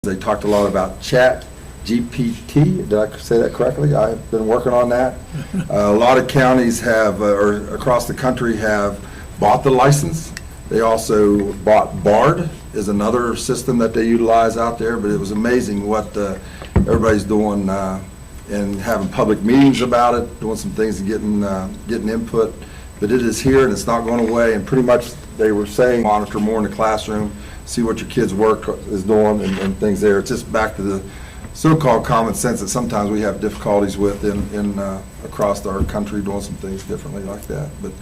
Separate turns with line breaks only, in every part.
They talked a lot about chat GPT. Did I say that correctly? I've been working on that. A lot of counties have, or across the country have bought the license. They also bought BARD is another system that they utilize out there, but it was amazing what everybody's doing and having public meetings about it, doing some things and getting input. But it is here and it's not going away, and pretty much they were saying monitor more in the classroom, see what your kids' work is doing and things there. It's just back to the so-called common sense that sometimes we have difficulties with in across our country, doing some things differently like that. But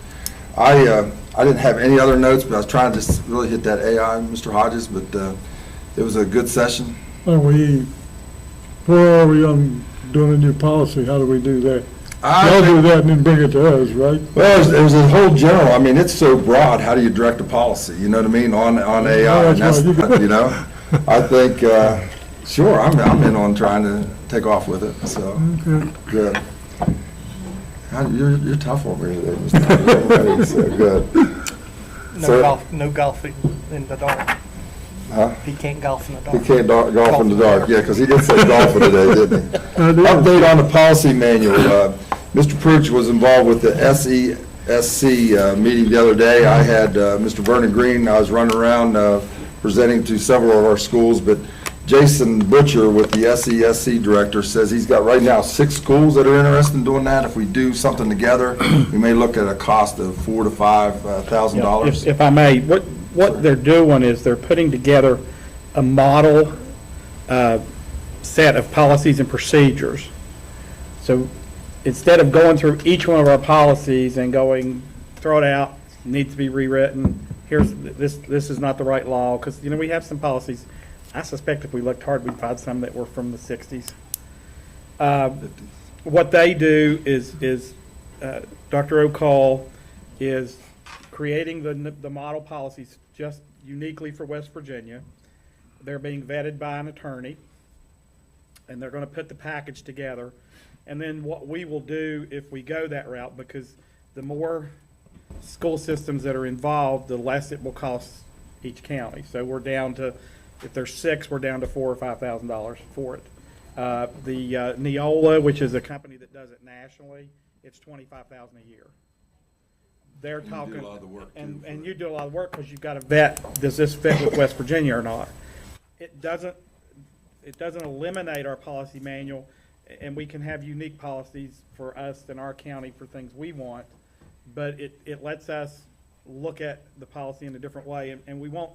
I didn't have any other notes, but I was trying to just really hit that AI, Mr. Hodges, but it was a good session.
Where are we on doing a new policy? How do we do that? Y'all do that and then bring it to us, right?
Well, there's a whole general, I mean, it's so broad, how do you direct a policy, you know what I mean, on AI, and that's, you know, I think, sure, I'm in on trying to take off with it, so, good. You're tough over here, Mr. So good.
No golfing in the dark.
Huh?
He can't golf in the dark.
He can't golf in the dark, yeah, because he did say golfing today, didn't he? Update on the policy manual. Mr. Pruch was involved with the SESC meeting the other day. I had Mr. Vernon Green. I was running around presenting to several of our schools, but Jason Butcher with the SESC director says he's got right now 6 schools that are interested in doing that. If we do something together, we may look at a cost of $4,000 to $5,000.
If I may, what they're doing is they're putting together a model set of policies and procedures. So instead of going through each one of our policies and going, throw it out, needs to be rewritten, here's, this is not the right law, because, you know, we have some policies, I suspect if we looked hard, we'd find some that were from the 60s. What they do is Dr. O'Call is creating the model policies just uniquely for West Virginia. They're being vetted by an attorney, and they're going to put the package together. And then what we will do if we go that route, because the more school systems that are involved, the less it will cost each county. So we're down to, if there's 6, we're down to $4,000 or $5,000 for it. The Neola, which is a company that does it nationally, it's $25,000 a year. They're talking,
you do a lot of the work
and you do a lot of work because you've got to vet, does this fit with West Virginia or not? It doesn't eliminate our policy manual, and we can have unique policies for us in our county for things we want, but it lets us look at the policy in a different way, and we won't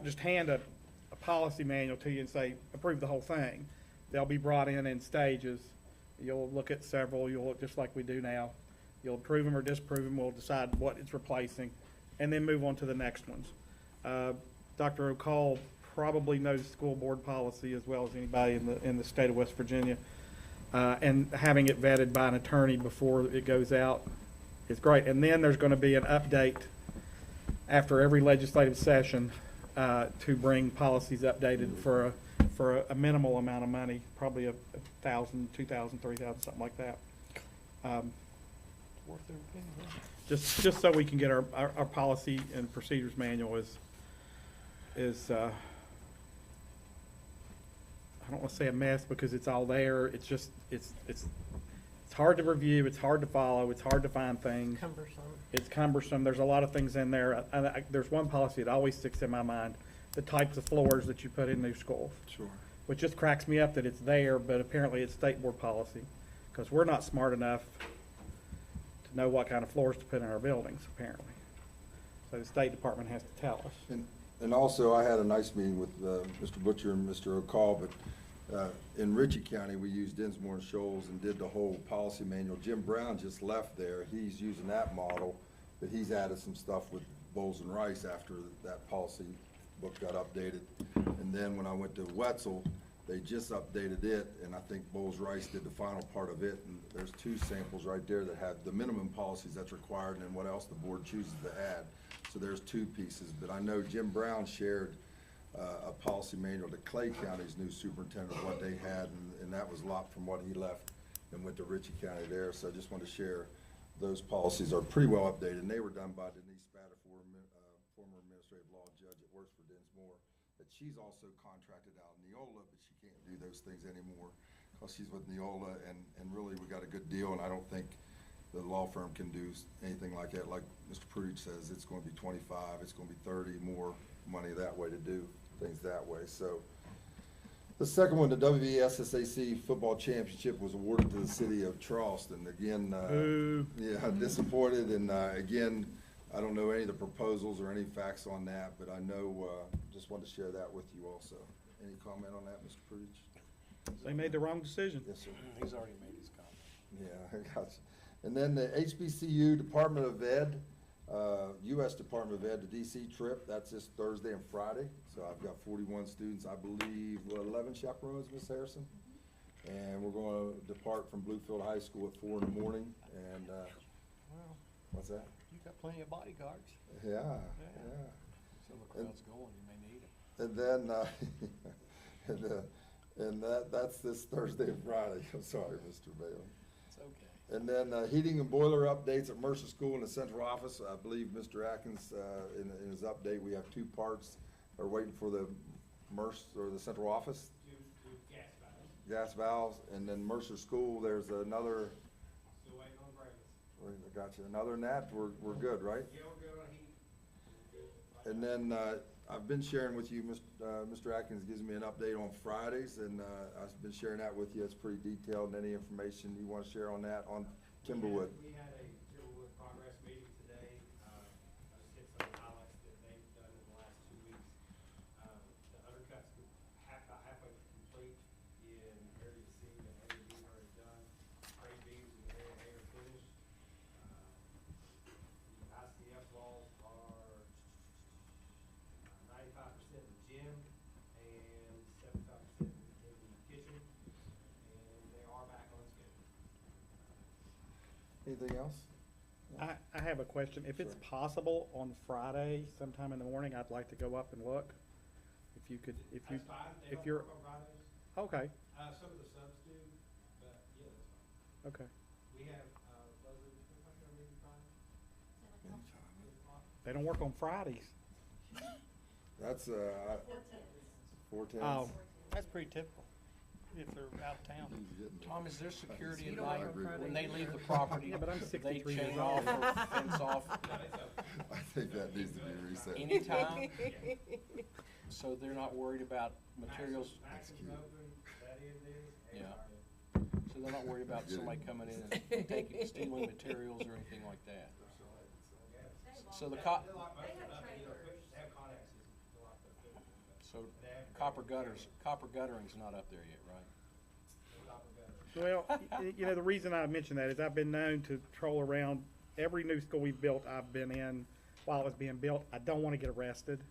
just hand a policy manual to you and say, approve the whole thing. They'll be brought in stages. You'll look at several, you'll look just like we do now. You'll approve them or disapprove them, we'll decide what it's replacing, and then move on to the next ones. Dr. O'Call probably knows school board policy as well as anybody in the state of West Virginia, and having it vetted by an attorney before it goes out is great. And then there's going to be an update after every legislative session to bring policies updated for a minimal amount of money, probably $1,000, $2,000, $3,000, something like that. Just so we can get our policy and procedures manual is I don't want to say a mess because it's all there. It's just it's hard to review. It's hard to follow. It's hard to find things.
Cumbersome.
It's cumbersome. There's a lot of things in there. There's one policy that always sticks in my mind: the types of floors that you put in new schools.
Sure.
Which just cracks me up that it's there, but apparently it's state board policy because we're not smart enough to know what kind of floors to put in our buildings, apparently. So the State Department has to tell us.
And also, I had a nice meeting with Mr. Butcher and Mr. O'Call, but in Ritchie County, we used Dinsmore and Shoals and did the whole policy manual. Jim Brown just left there. He's using that model, but he's added some stuff with Bowles and Rice after that policy book got updated. And then when I went to Wetzel, they just updated it, and I think Bowles Rice did the final part of it. And there's 2 samples right there that have the minimum policies that's required and then what else the board chooses to add. So there's 2 pieces, but I know Jim Brown shared a policy manual to Clay County's new superintendent, what they had, and that was a lot from what he left and went to Ritchie County there. So I just want to share those policies are pretty well updated, and they were done by Denise Spatafor, former administrative law judge that works for Dinsmore. That she she's also contracted out in Neola, but she can't do those things anymore because she's with Neola, and really, we got a good deal, and I don't think the law firm can do anything like that. Like Mr. Prudich says, it's going to be 25, it's going to be 30 more money that way to do things that way. So the second one, the WVSSAC Football Championship was awarded to the city of Charleston. Again, yeah, disappointed, and again, I don't know any of the proposals or any facts on that, but I know, just wanted to share that with you also. Any comment on that, Mr. Prudich?
They made the wrong decision.
Yes, sir.
He's already made his comment.
Yeah, I got you. And then the HBCU Department of Ed, U.S. Department of Ed, the D.C. trip, that's this Thursday and Friday. So I've got 41 students, I believe, 11 chaperones, Ms. Harrison. And we're going to depart from Bluefield High School at 4 in the morning. And,
Well,
what's that?
you got plenty of bodyguards.
Yeah.
So the crowd's going, you may need it.
And then, and that's this Thursday and Friday. I'm sorry, Mr. Bailey.
It's okay.
And then heating and boiler updates at Mercer School in the central office. I believe Mr. Atkins, in his update, we have 2 parts. Are waiting for the Mercer, or the central office.
Do gas valves.
Gas valves. And then Mercer School, there's another,
Still waiting on brakes.
I got you. And other than that, we're good, right?
Yeah, we're good on heat. We're good.
And then I've been sharing with you, Mr. Atkins gives me an update on Fridays, and I've been sharing that with you. It's pretty detailed, and any information you want to share on that on Timberwood.
We had a Timberwood progress meeting today. I just hit some highlights that they've done in the last 2 weeks. The undercuts about halfway complete in area C and area B are already done. Grade beams in area A are finished. The ICF walls are 95% in the gym and 75% in the kitchen, and they are back on schedule.
Anything else?
I have a question. If it's
Sure.
possible on Friday sometime in the morning, I'd like to go up and look. If you could, if you,
That's fine. They
if
don't
you're,
work on Fridays.
okay,
Some of the subs do, but yeah, that's fine.
okay.
We have, Leslie, what time are we Friday?
They don't work on Fridays.
That's 410.
Oh,
That's pretty typical, if they're out of town.
Tom, is there security at
don't
night
work on Friday
when they leave the property?
Yeah, but I'm
They
63
chain
years
off
old.
or fence off
I think that needs to be reset.
anytime?
Yeah.
So they're not worried about materials?
Max is
cute.
open, that end is, and
Yeah.
our end.
So they're not worried about somebody coming in and taking, stealing materials or anything like that? So the
They
cop,
lock most of it up, you know, they have contacts, they lock their food.
so
They have-
copper guttering's not up there yet, right?
They lock their gutters.
Well, you know, the reason I mention that is I've been known to troll around every new school we've built I've been in while it was being built. I don't want to get arrested.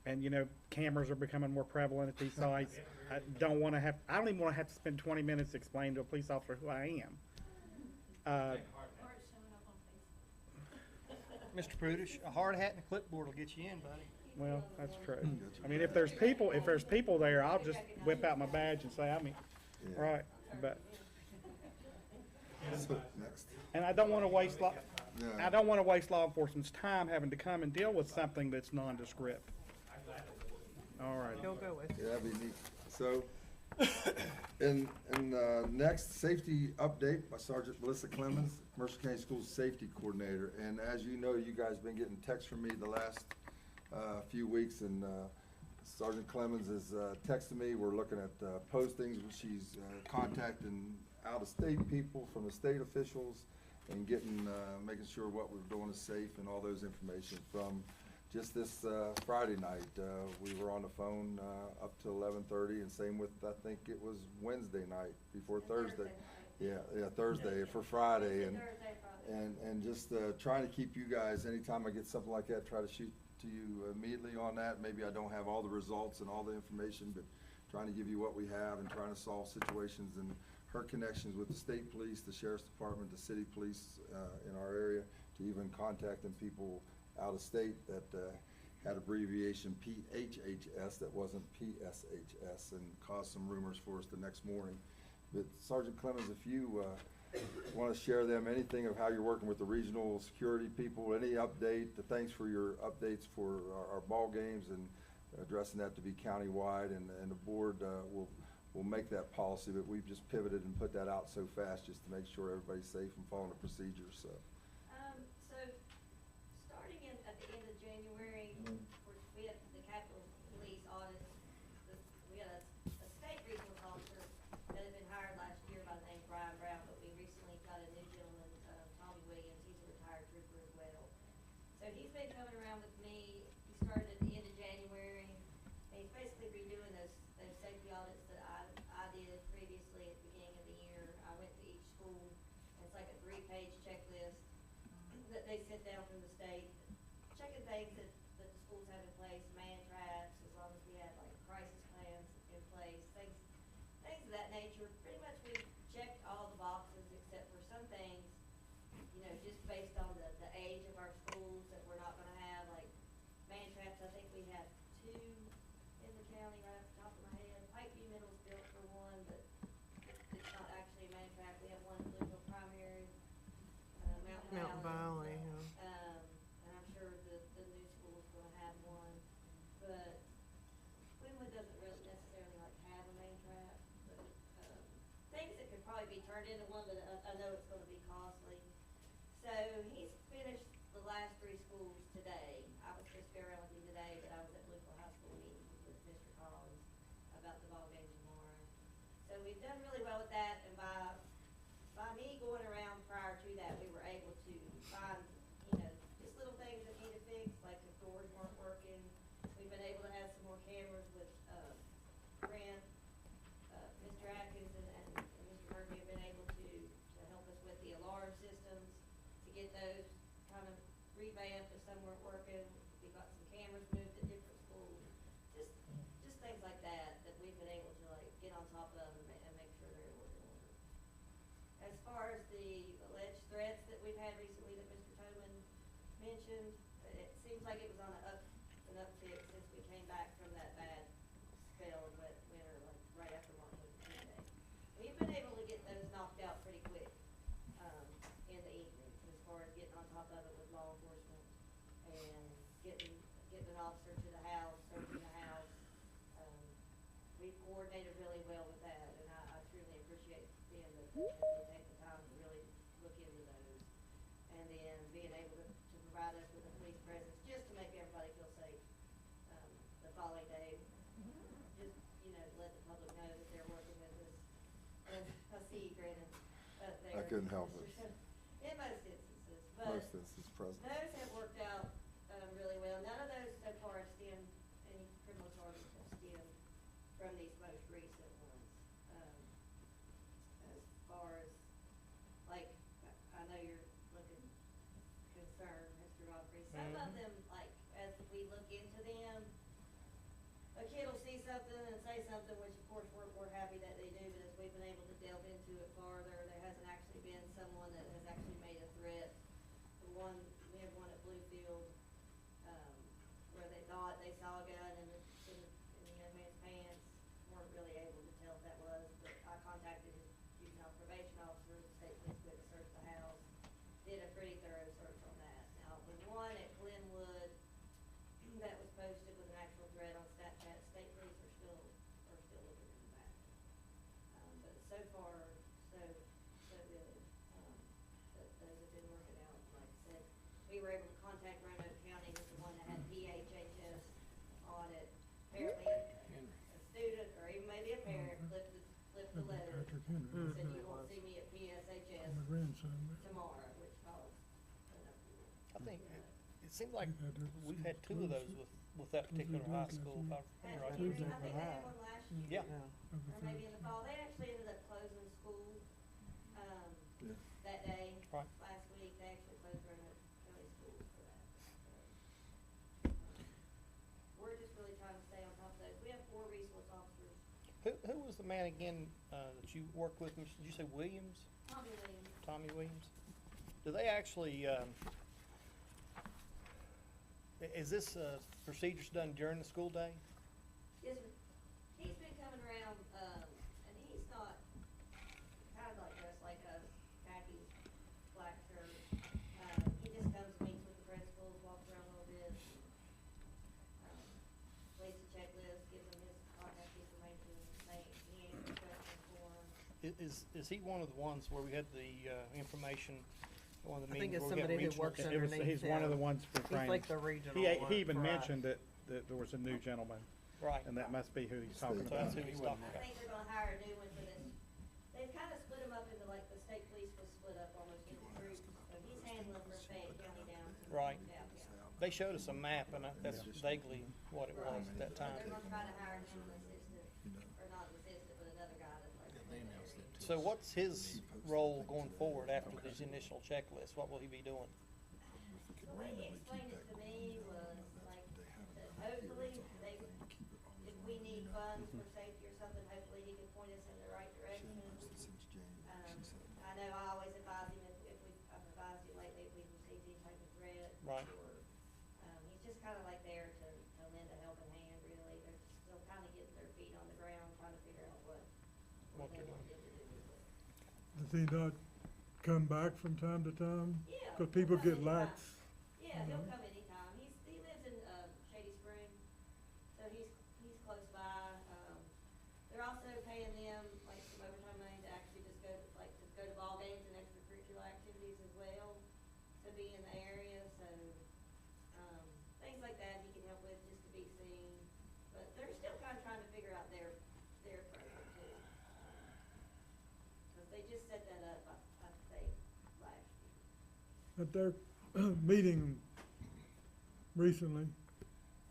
And, you know, cameras are becoming more prevalent at these sites. I don't want to have, I don't even want to have to spend 20 minutes explaining to a police officer who I am.
Take a hard hat.
Or it's showing up on Facebook.
Mr. Prudish, a hard hat and a clipboard will get you in, buddy.
Well, that's true. I mean, if there's people there, I'll just whip out my badge and say,
Yeah.
right, but,
So, next.
and I don't want to waste
Yeah.
I don't want to waste law enforcement's time having to come and deal with something that's nondescript. All right.
He'll go with
Yeah, that'd be neat. So, next, safety update by Sergeant Melissa Clemens, Mercer County Schools Safety Coordinator. And as you know, you guys been getting texts from me the last few weeks, and Sergeant Clemens is texting me. We're looking at postings. She's contacting out-of-state people from the state officials and getting, making sure what we're doing is safe and all those information from just this Friday night. We were on the phone up to 11:30, and same with, I think it was Wednesday night before Thursday. Yeah, Thursday for Friday,
Thursday, Friday.
and just trying to keep you guys, anytime I get something like that, try to shoot to you immediately on that. Maybe I don't have all the results and all the information, but trying to give you what we have and trying to solve situations, and her connections with the state police, the sheriff's department, the city police in our area, to even contacting people out of state that had abbreviation PHHS that wasn't PSHS, and caused some rumors for us the next morning. But Sergeant Clemens, if you want to share them anything of how you're working with the regional security people, any update, thanks for your updates for our ball games, and addressing that to be countywide, and the board will make that policy, but we've just pivoted and put that out so fast just to make sure everybody's safe and following the procedures, so.
So, starting at the end of January, we had the Capitol Police audit, we had a state resource officer that had been hired last year by the name of Brian Brown, but we recently got a new gentleman, Tommy Williams, he's a retired trooper as well. So he's been coming around with me, he started at the end of January, and he's basically redoing those safety audits that I did previously at the beginning of the year. I went to each school, and it's like a 3-page checklist that they sent down from the state, checking things that the schools have in place, man traps, as long as we had like crisis plans in place, things of that nature. Pretty much we checked all the boxes except for some things, you know, just based on the age of our schools that we're not gonna have, like man traps. I think we have 2 in the county right off the top of my head. Pikeview Middle's built for one, but it's not actually a man trap. We have one in Bluefield Primary, Mountain Valley. And I'm sure the new school's gonna have one, but Glenwood doesn't really necessarily like have a main trap, but, things that could probably be turned into one, but I know it's gonna be costly. So he's finished the last 3 schools today. I was just around with you today, but I was at Bluefield High School meeting with Mr. Collins about the ball game tomorrow. So we've done really well with that, and by me going around prior to that, we were able to find, you know, just little things that needed fixed, like if doors weren't working. We've been able to have some more cameras with, Grant, Mr. Atkins and Mr. Murphy have been able to help us with the alarm systems, to get those kind of revamped if some weren't working. We got some cameras moved at different schools, just things like that we've been able to like get on top of and make sure they're working. As far as the alleged threats that we've had recently that Mr. Tobin mentioned, it seems like it was on an uptick since we came back from that bad spell of wet winter, like right after Martin Luther King Day. We've been able to get those knocked out pretty quick, in the evenings, as far as getting on top of it with law enforcement and getting an officer to the house, searching the house. We've coordinated really well with that, and I truly appreciate them that they take the time to really look into those. And then being able to provide us with a police presence, just to make everybody feel safe, the following day. Just, you know, let the public know that they're working with us. And I see you grinning up there.
I couldn't help it.
In most instances, but.
Most instances present.
Those have worked out, really well. None of those so far have stemmed, any criminal charges have stemmed from these most recent ones. As far as, like, I know you're looking concerned, Mr. Godfrey. Some of them, like, as we look into them, a kid will see something and say something, which of course we're happy that they do, but as we've been able to delve into it farther, there hasn't actually been someone that has actually made a threat. We had one at Bluefield, where they thought they saw a gun in the young man's pants. Weren't really able to tell if that was, but I contacted his juvenile probation officer, the state police went to search the house, did a pretty thorough search on that. Now, the one at Glenwood that was posted with an actual threat on Snapchat, state police are still looking into that. But so far, so good. Those have been working out. Like I said, we were able to contact Roanoke County, who's the one that had PHHS audit. Apparently, a student or even maybe a parent flipped the letter
Patrick Henry.
and said, you won't see me at PSHS
My grandson.
tomorrow, which caused an uproar.
I think it seems like
We've had those
we've had 2 of those with that particular high school, if I remember
I
right.
think they had one last year.
Yeah.
Or maybe in the fall. They actually ended up closing school,
Yeah.
that day,
Right.
last week. They actually closed Roanoke County schools for that. We're just really trying to stay on top of those. We have 4 resource officers.
Who was the man again, that you worked with? Did you say Williams?
Tommy Williams.
Tommy Williams? Do they actually, is this, procedures done during the school day?
Yes, sir. He's been coming around, and he's not kind of like dressed like us, khakis, black shirt. He just comes and meets with the principals, walks around a little bit. Plays the
Is he one of the ones where we had the information, one of the
I think
meetings
it's
where we got
somebody who
regional?
works
It was,
underneath
he's one of the
him.
ones for
He's
training.
like the regional
He
one
even
for us.
mentioned that there was a new gentleman,
Right,
and that must be who he's talking
so that's
about.
who he's talking
I
about.
think they're gonna hire a new one for this. They've kind of split them up into like the state police was split up almost into groups. So he's handling for Fayette County down to.
Right.
Yeah.
They showed us a map, and that's vaguely what it was at that time.
They're gonna try to hire him an assistant, or not an assistant, but another guy that's like.
So what's his role going forward after this initial checklist? What will he be doing?
The way he explained it to me was like, that hopefully they, if we need funds for safety or something, hopefully he can point us in the right direction. I know I always advise him if we, I've advised him lately, if we've received any type of threat.
Right.
Or, he's just kind of like there to lend a helping hand, really. They're still kind of getting their feet on the ground, trying to figure out what
What
they
they're
want
doing.
to do with it.
Does he not come back from time to time?
Yeah.
Because people
he'll
get
come
lax.
anytime. Yeah, he'll come anytime. He lives in, Shady Spring, so he's close by. They're also paying them like some overtime money to actually just go, to go to ball games and extracurricular activities as well, to be in the area, so, things like that he can help with just to be seen. But they're still kind of trying to figure out their program too. Cause they just set that up, I think, last year.
At their meeting recently,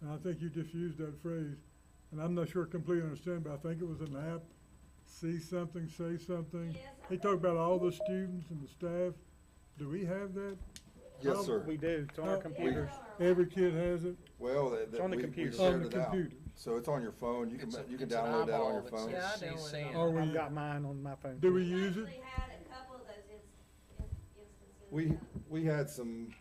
and I think you just used that phrase, and I'm not sure I completely understand, but I think it was an app, see something, say something.
Yes, I
He
think-
talked about all the students and the staff. Do we have that?
Yes, sir.
We do, it's on our
Oh,
computers.
Every kid has it?
Well,
on the
we
computer.
shared
On the
it out.
computer.
So it's on your phone. You can
It's
you can
it's an
download that on
eyeball
your
that
phone.
Yeah, I
says
downloaded
she's
it.
saying.
Are we-
I've got mine on my phone.
Do we
We
use it?
actually had a couple of those instances.
We had some,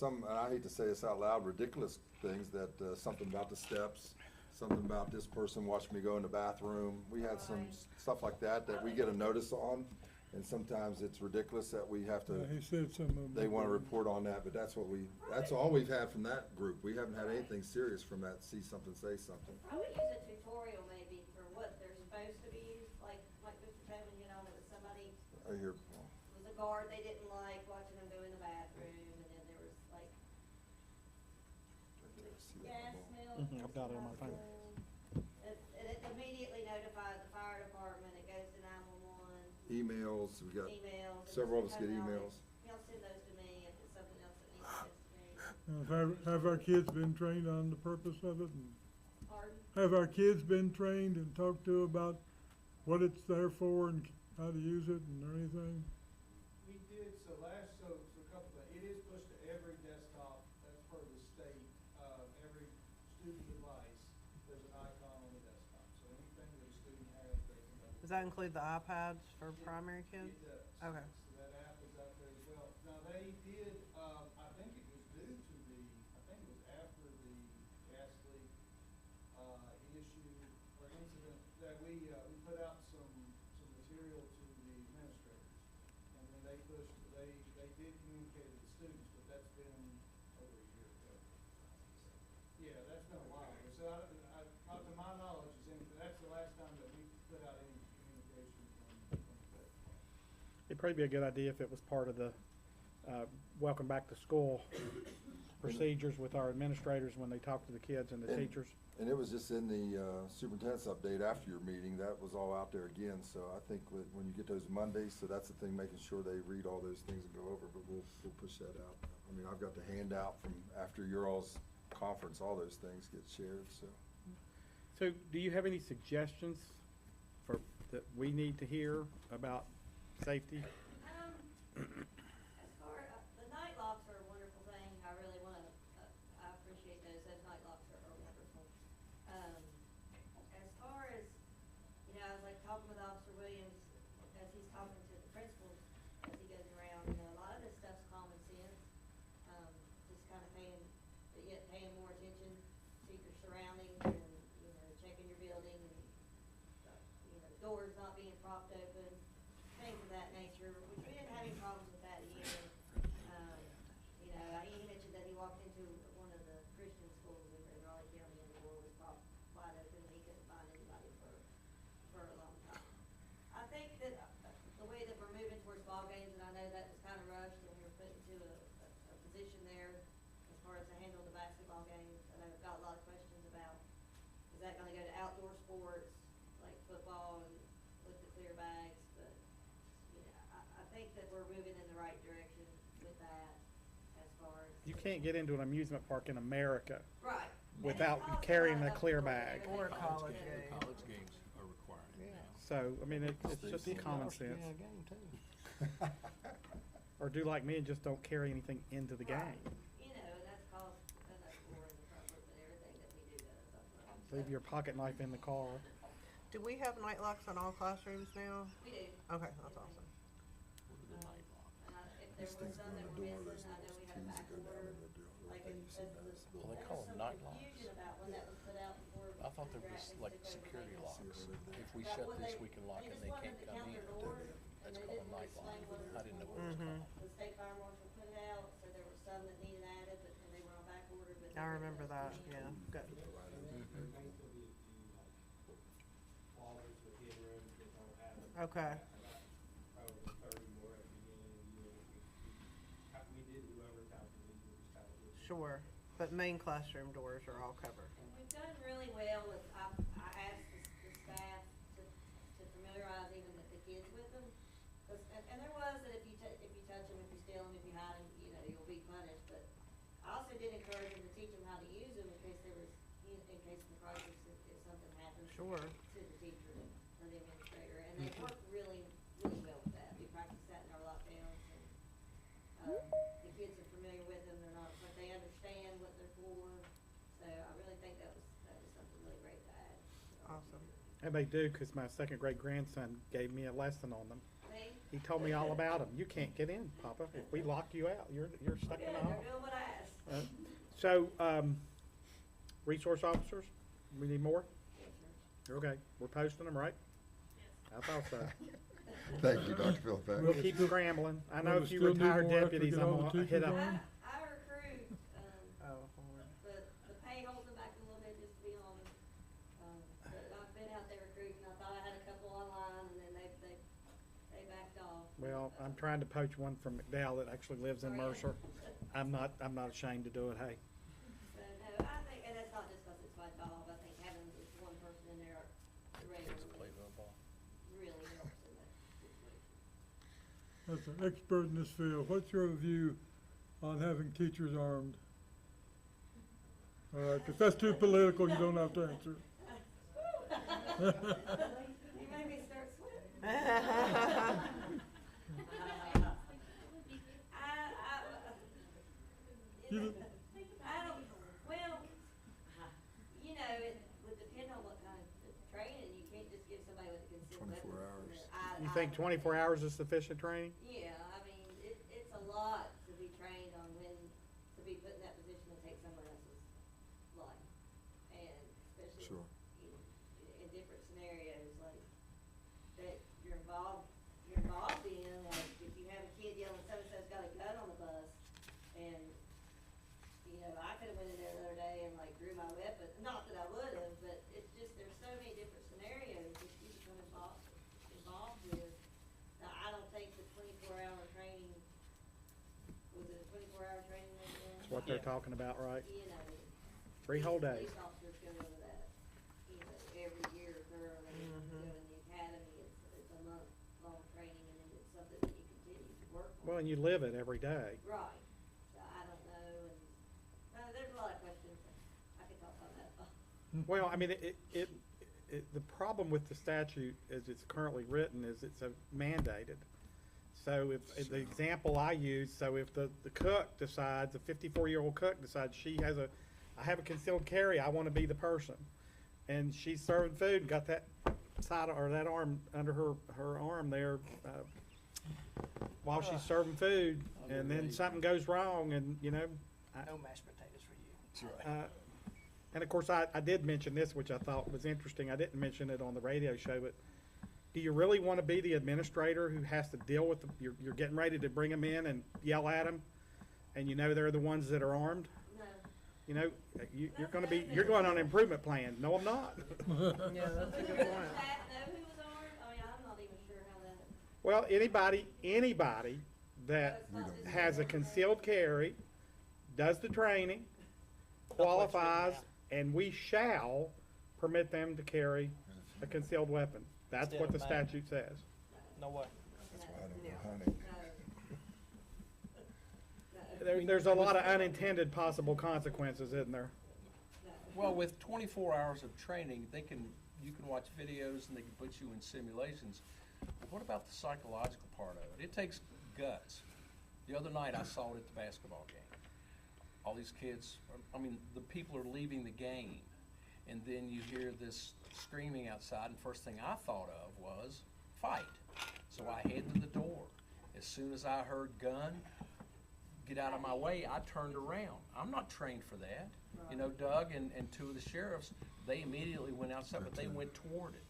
and I hate to say this out loud, ridiculous things that, something about the steps, something about this person watched me go in the bathroom. We had some stuff like that we get a notice on, and sometimes it's ridiculous that we have to,
He said some of them.
they want to report on that, but that's all we've had from that group. We haven't had anything serious from that, see something, say something.
Probably use a tutorial maybe for what they're supposed to be used, like Mr. Tobin, you know, it was somebody,
I hear,
was a guard they didn't like watching them go in the bathroom, and then there was like gas smell.
Mhm, I've got it on my phone.
It immediately notifies the fire department, it goes to 911,
emails, we got,
emails. and
several of us get
sometimes
emails.
He'll send those to me if it's something else that needs investigated.
Have our kids been trained on the purpose of it? And
Pardon?
have our kids been trained and talked to about what it's there for and how to use it and anything?
We did, so a couple things, it is pushed to every desktop, that's per the state, every student device, there's an icon on the desktop, so anything that a student has, they can.
Does that include the iPads for primary kids?
It does.
Okay.
So that app is out there as well. Now, they did, I think it was due to I think it was after the gas leak, issue or incident, that we put out some material to the administrators. And then they did communicate with the students, but that's been over a year ago. Yeah, that's been a while. So not to my knowledge, that's the last time that we put out any communication from the federal department.
It'd probably be a good idea if it was part of the, welcome back to school procedures with our administrators when they talk to the kids and the
And-
teachers.
And it was just in the superintendent's update after your meeting, that was all out there again, so I think when you get those Mondays, so that's the thing, making sure they read all those things and go over, but we'll push that out. I mean, I've got the handout from after your all's conference, all those things get shared, so.
So do you have any suggestions that we need to hear about safety?
As far, the night locks are a wonderful thing, I really wanna, I appreciate those night locks are wonderful. As far as, you know, I was like talking with Officer Williams, as he's talking to the principals, as he goes around, you know, a lot of this stuff's common sense. Just kinda paying more attention to your surroundings and, you know, checking your building and, you know, doors not being propped open, things of that nature, which we didn't have any problems with that either. You know, he mentioned that he walked into one of the Christian schools in Raleigh County and the door was propped wide open and he couldn't find anybody for a long time. I sports, like football and with the clear bags, but, you know, I think that we're moving in the right direction with that as far as.
You can't get into an amusement park in America
Right.
without
And it's
carrying
also
a clear
for
bag.
everything
Or
else,
college
too.
game.
College games are requiring it now.
So, I mean, it's just common sense.
Yeah, game too.
Or do like me and just don't carry anything into the
Right.
game.
You know, and that's caused enough war in the public, but everything that we do does sometimes.
Leave your pocket knife in the car.
Do we have night locks in all classrooms now?
We do.
Okay, that's awesome.
What are the night locks?
And if there was some that were missing, I know we had a back order, like it says the.
Well, they
there
call
was
them
some
night locks.
confusion about when that was put out before.
I thought there
the
was
draft
like
took over
security
the
locks. If we
About
shut
what
this,
they-
we can lock
they
and
just
they
wanted
can't
the
come
counter
in.
door, and
That's
they
called a
didn't
night lock.
explain what it
I didn't know
was
what it was
for.
called.
The state fire marshal put it out, so there were some that needed added, but and they were on back order, but.
I remember that, yeah, good.
There may still be a few, like, closets with hidden rooms that don't have.
Okay.
About probably 30 more at the beginning of the year. We did do overtime for these, we just tried to get.
Sure, but main classroom doors are all covered.
We've done really well with, I asked the staff to familiarize even the kids with them. 'Cause- and there was that if you touch them, if you steal them, if you hide them, you know, you'll be punished, but I also did encourage them to teach them how to use them in case there was, in case of a crisis, if something happened.
Sure.
To the teacher or the administrator, and they worked really, really well with that. We practiced that in our lockdowns, and, the kids are familiar with them, they're not, but they understand what they're for. So I really think that was something really great to add.
Awesome.
And they do, because my second grade grandson gave me a lesson on them.
See?
He told me all about them. You can't get in, Papa. If we lock you out, you're stuck
Good,
in the
they're
hall.
doing what I asked.
So, resource officers, we need more?
Yes, sir.
Okay, we're posting them, right? I thought so.
Thank you, Dr. Phillips.
We'll keep scrambling. I know
Will
a
we
few
still need
retired
more after we
deputies
get
I'm
all the
gonna hit
teachers
up.
on?
I recruit,
Oh, Lord.
the pay holds them back a little bit, just to be honest. But I've been out there recruiting, I thought I had a couple online, and then they backed off.
Well, I'm trying to poach one from McDowell that actually lives in Mercer. I'm not ashamed to do it, hey.
So, no, I think, and that's not just because it's my job, I think having just one person in there
Kids that play
regularly
football.
really helps in that situation.
As an expert in this field, what's your view on having teachers armed? All right, if that's too political, you don't have to answer.
You made me start sweating.
You-
I don't, well, you know, it would depend on what kind of training, you can't just give somebody with a concealed weapon.
24 hours.
You think 24 hours is sufficient training?
Yeah, I mean, it's a lot to be trained on when to be put in that position to take someone else's life. And especially
Sure.
in different scenarios, like, that you're involved in, like, if you have a kid yelling, so-and-so's got a gun on the bus, and, you know, I could've went in there the other day and like drew my weapon, not that I would've, but it's just, there's so many different scenarios that you become involved with. Now, I don't think the 24-hour training, was it a 24-hour training they did?
That's what they're talking about, right?
You know.
3 whole days.
Police officers go into that, you know, every year thoroughly, go in the academy, it's a month-long training, and then it's something that you continue to work on.
Well, and you live it every day.
Right, so I don't know, and, there's a lot of questions, I could talk about that.
Well, I mean, the problem with the statute as it's currently written is it's a mandated. So if the example I use, so if the cook decides, a 54-year-old cook decides I have a concealed carry, I want to be the person. And she's serving food, got that side or that arm under her arm there, while she's serving food, and then something goes wrong, and, you know,
No mashed potatoes for you. That's right.
and of course, I did mention this, which I thought was interesting. I didn't mention it on the radio show, but do you really want to be the administrator who has to deal with you're getting ready to bring them in and yell at them, and you know they're the ones that are armed?
No,
You know, you're going on an improvement plan. No, I'm not.
Yeah, that's a good
does
point.
that know who was armed? I mean, I'm not even sure how that.
Well, anybody that has a concealed carry, does the training, qualifies, and we shall permit them to carry a concealed weapon. That's
Instead
what the
of mag.
statute says.
No way.
There's a lot of unintended possible consequences, isn't there?
Well, with 24 hours of training, you can watch videos and they can put you in simulations. But what about the psychological part of it? It takes guts. The other night I saw it at the basketball game. All these kids, the people are leaving the game, and then you hear this screaming outside, and first thing I thought of was fight. So I head to the door. As soon as I heard gun, get out of my way, I turned around. I'm not trained for that. You know, Doug and two of the sheriffs, they immediately went outside, but they went toward it.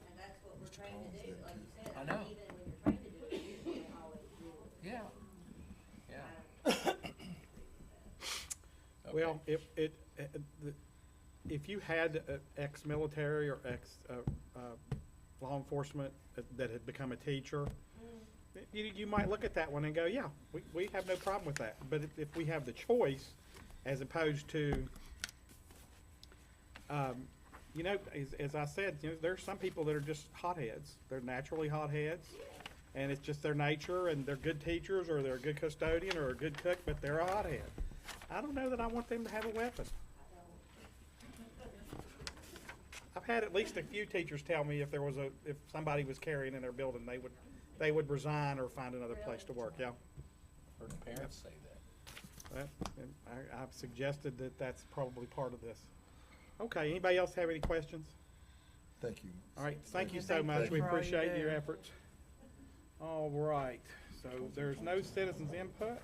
And that's what we're trained to do, like you said.
I know.
Even when you're trained to do it, you can't always do it.
Yeah, yeah.
Well, if you had ex-military or law enforcement that had become a teacher, you might look at that one and go, yeah, we have no problem with that. But if we have the choice, as opposed to, as I said, there's some people that are just hotheads. They're naturally hotheads, and it's just their nature, and they're good teachers, or they're a good custodian, or a good cook, but they're a hothead. I don't know that I want them to have a weapon. I've had at least a few teachers tell me if somebody was carrying in their building, they would resign or find another place to work. Yeah.
Heard the parents say that.
And I've suggested that that's probably part of this. Okay, anybody else have any questions?
Thank you.
All right, thank you so
Thank
much.
you
We
for all you
appreciate
do.
your efforts. All right, so there's no citizens input.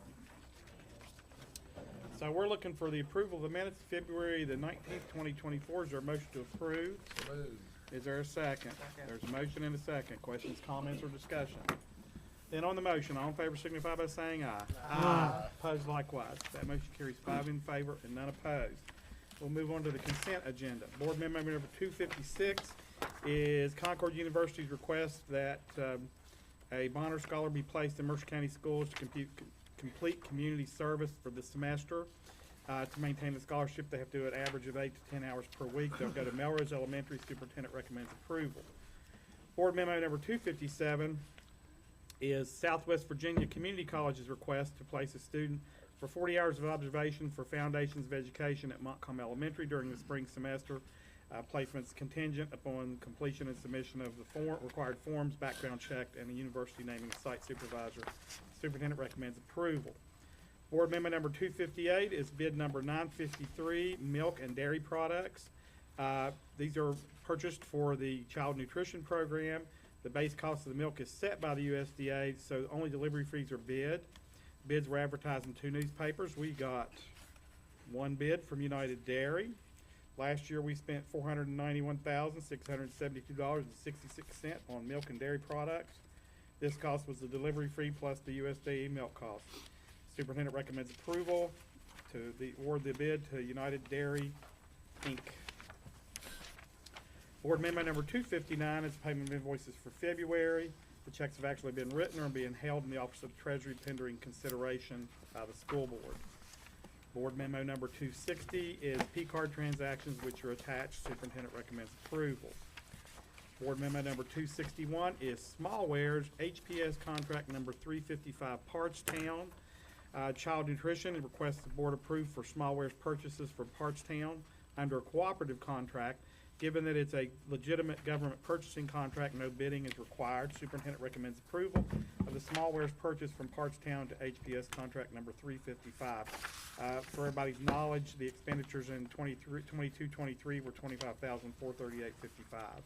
So we're looking for the approval of the minutes, February the 19th, 2024. Is there a motion to approve?
So moved.
Is there a second?
Second.
There's a motion and a second. Questions, comments, or discussion? Then on the motion, all in favor signify by saying aye. Aye. Opposed likewise. That motion carries 5 in favor and none opposed. We'll move on to the consent agenda. Board member number 256 is Concord University's request that a Bonner Scholar be placed in Mercer County Schools to complete community service for the semester. To maintain the scholarship, they have to do an average of 8 to 10 hours per week. They'll go to Melrose Elementary. Superintendent recommends approval. Board memo number 257 is Southwest Virginia Community College's request to place a student for 40 hours of observation for Foundations of Education at Montcalm Elementary during the spring semester. Placements contingent upon completion and submission of the required forms, background checked, and the university naming a site supervisor. Superintendent recommends approval. Board member number 258 is bid number 953, milk and dairy products. These are purchased for the child nutrition program. The base cost of the milk is set by the USDA, so only delivery fees are bid. Bids were advertised in 2 newspapers. We got 1 bid from United Dairy. Last year, we spent $491,672.66 on milk and dairy products. This cost was the delivery fee plus the USDA milk cost. Superintendent recommends approval to award the bid to United Dairy, Inc. Board member number 259 is payment of invoices for February. The checks have actually been written or are being held in the Office of Treasury pending consideration by the school board. Board memo number 260 is P-card transactions which are attached. Superintendent recommends approval. Board memo number 261 is Smallwares HPS contract number 355 Partstown. Child Nutrition requests the board approve for Smallwares purchases for Partstown under a cooperative contract. Given that it's a legitimate government purchasing contract, no bidding is required. Superintendent recommends approval of the Smallwares purchase from Partstown to HPS contract number 355. For everybody's knowledge, the expenditures in 22-23 were $25,438.55.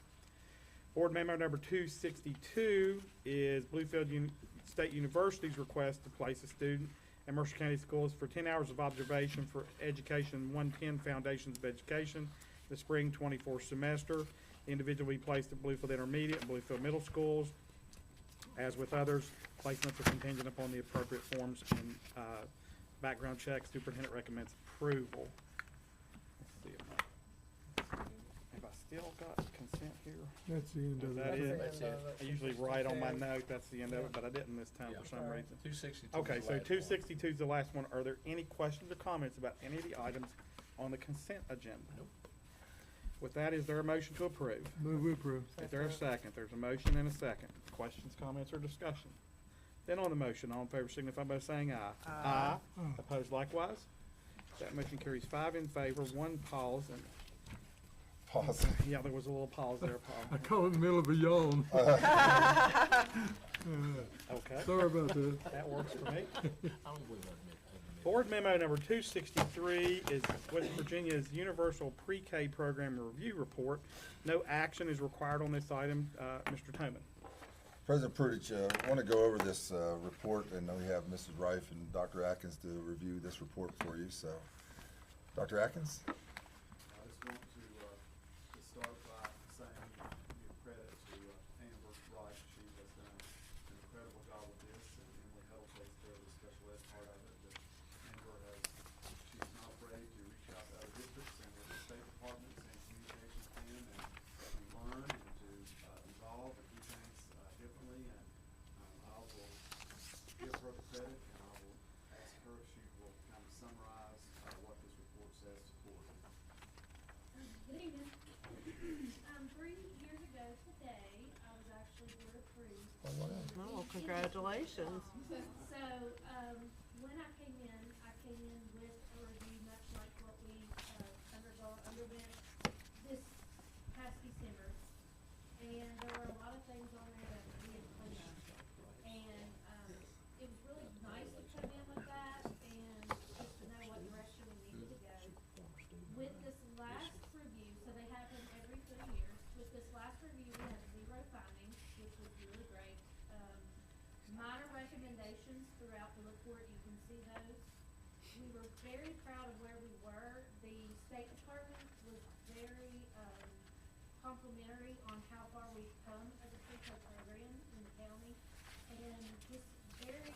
Board memo number 262 is Bluefield State University's request to place a student in Mercer County Schools for 10 hours of observation for Education 110 Foundations of Education, the spring 24 semester. The individual will be placed at Bluefield Intermediate and Bluefield Middle Schools. As with others, placements are contingent upon the appropriate forms and background checks. Superintendent recommends approval. Let's see have I still got consent here?
That's the end
Is
of
that
it.
it?
That's it.
I usually write on my note, that's the end of it, but I didn't this time for some reason.
262.
Okay, so 262 is the last one. Are there any questions or comments about any of the items on the consent agenda?
Nope.
With that, is there a motion to approve?
Move we approve.
Is there a second? There's a motion and a second. Questions, comments, or discussion? Then on the motion, all in favor signify by saying aye. Aye. Opposed likewise? That motion carries 5 in favor, 1 pause, and,
Pause.
yeah, there was a little pause there,
I
Paul.
call it in the middle of a yawn.
Okay,
Sorry about that.
that works for me. Board memo number 263 is West Virginia's Universal Pre-K Program Review Report. No action is required on this item. Mr. Toman.
President Prudich, I want to go over this report, and we have Mrs. Rife and Dr. Atkins to review this report for you, so. Dr. Atkins?
I just want to start by saying, give credit to Amber Wright. She has done an incredible job with this, and Emily Huddle takes care of the special ed part of it. But Amber has, she's not afraid to reach out to other districts and with the state departments and communications team and to learn and to evolve and do things differently. And I will give her the credit, and I will ask her if she will kind of summarize what this report says to the board.
Good evening. 3 years ago today, I was actually board approved.
Oh, congratulations.
So, when I came in with a review, much like what we, underwent this past December. And there were a lot of things on there that we had cleaned up. And, it was really nice to come in with that and just to know what direction we needed to go. With this last review, so they happen every 3 years, with this last review, we had 0 findings, which was really great. Minor recommendations throughout the report, you can see those. We were very proud of where we were. The State Department was very, complimentary on how far we've come as a pre-K program in the county. And just very,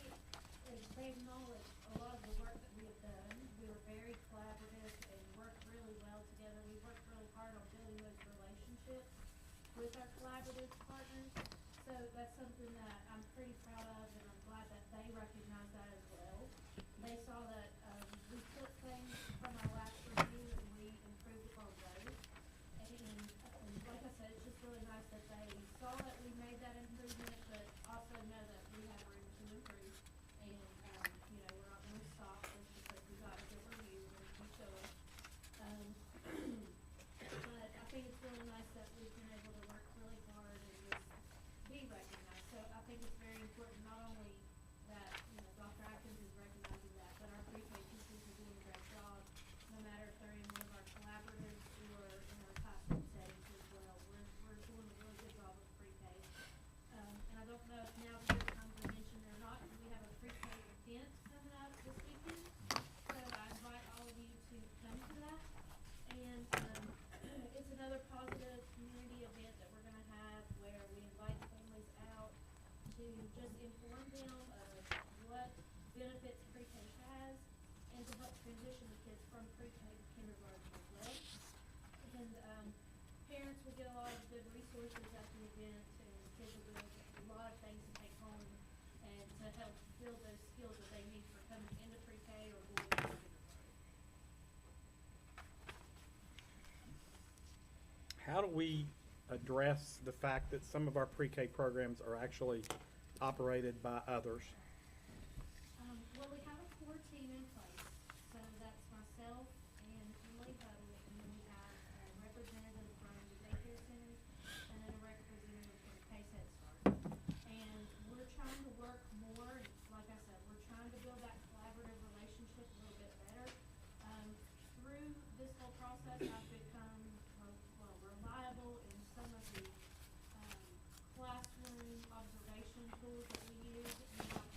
they acknowledged a lot of the work that we have done. We were very collaborative and worked really well together. We worked really hard on building those relationships with our collaborative partners. So that's something that I'm pretty proud of, and I'm glad that they recognize that as well. They saw that, we took things from our last review and we improved upon those. And like I said, it's just really nice that they saw that we made that improvement, but also know that we have room to improve. And, you know, we're not gonna stop just because we got a good review, we're gonna keep going. But I think it's really nice that we've been able to work really hard and just be recognized. So I think it's very important, not only that, you know, Dr. Atkins is recognizing that, but our pre-K teachers are doing a great job, no matter if they're in one of our collaboratives or in our classroom settings as well. We're doing a really good job with pre-K. And I don't know if now's a good time to mention or not, we have a pre-K event coming up this weekend. So I invite all of you to come to that. And, it's another positive community event that we're gonna have where we invite families out to just inform them of what benefits pre-K has and to help transition the kids from pre-K to kindergarten as well. And, parents will get a lot of good resources at the event, and kids will get a lot of things to take home and to help build those skills that they need for coming into pre-K or going into kindergarten.
How do we address the fact that some of our pre-K programs are actually operated by others?
Well, we have a core team in place, so that's myself and Emily Huddle, and then we have a representative from the daycare centers, and then a representative from Pace Head Start. And we're trying to work more, and like I said, we're trying to build that collaborative relationship a little bit better. Through this whole process, I've become, reliable in some of the, classroom observation tools that we use, and I've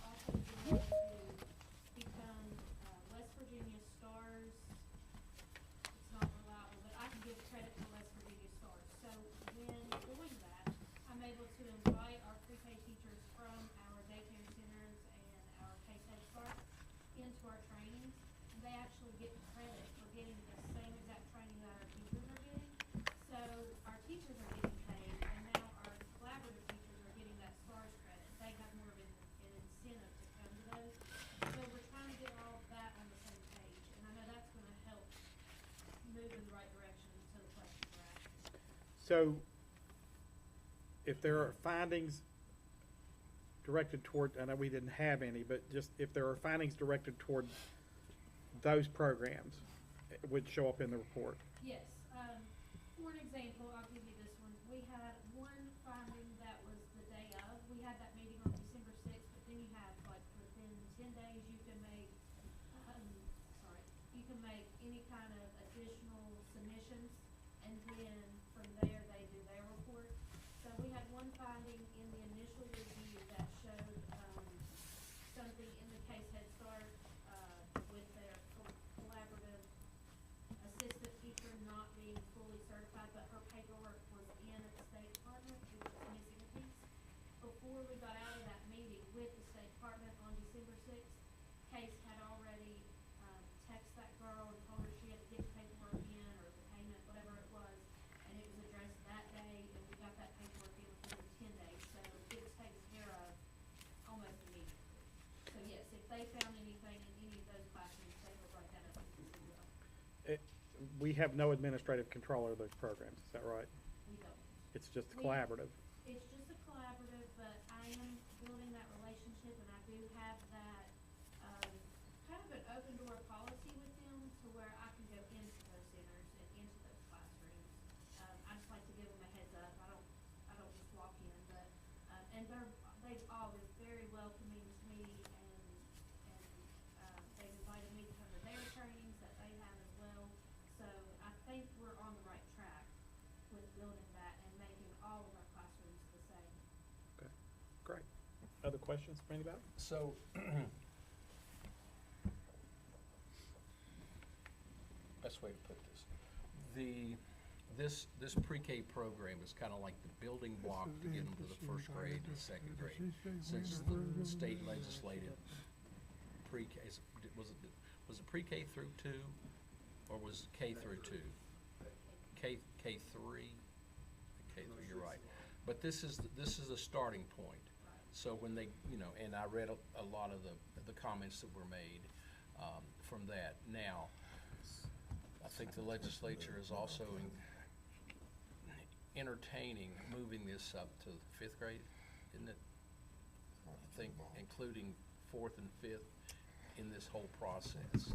So if there are findings directed toward, I know we didn't have any, but just if there are findings directed toward those programs, it would show up in the report.
Yes, for an example, I'll give you this one. We had one finding that was the day of. We had that meeting on December sixth, but then you have, like, within 10 days, you can make, you can make any kind of additional submissions, and then from there, they do their report. So we had one finding in the initial review that showed, something in the case Head Start, with their collaborative assistant teacher not being fully certified, but her paperwork was in at the State Department, she was missing a piece. Before we got out of that meeting with the State Department on December sixth, Case had already, texted that girl and told her she had to get the paperwork in, or the payment, whatever it was, and it was addressed that day, and we got that paperwork in within 10 days, so it was taken care of almost immediately. So yes, if they found anything in any of those classrooms, they would write that up in the CBO.
We have no administrative control over those programs, is that right?
We don't.
It's just
We-
collaborative.
It's just a collaborative, but I am building that relationship, and I do have that, kind of an open door policy with them, to where I can go into those centers and into those classrooms. I just like to give them a heads up. I don't just walk in, but, and they've all been very welcoming to me, and, they've invited me to come to their trainings that they have as well. So I think we're on the right track with building that and making all of our classrooms the same.
Okay, great. Other questions for anybody?
So, best way to put this, this pre-K program is kind of like the building block to get them to the first grade and second grade. Since the state legislated pre-K, was it pre-K through 2, or was K through 2? K3? K3, you're right. But this is a starting point. So when they, and I read a lot of the comments that were made from that. Now, I think the legislature is also entertaining moving this up to 5th grade, isn't it? I think including 4th and 5th in this whole process.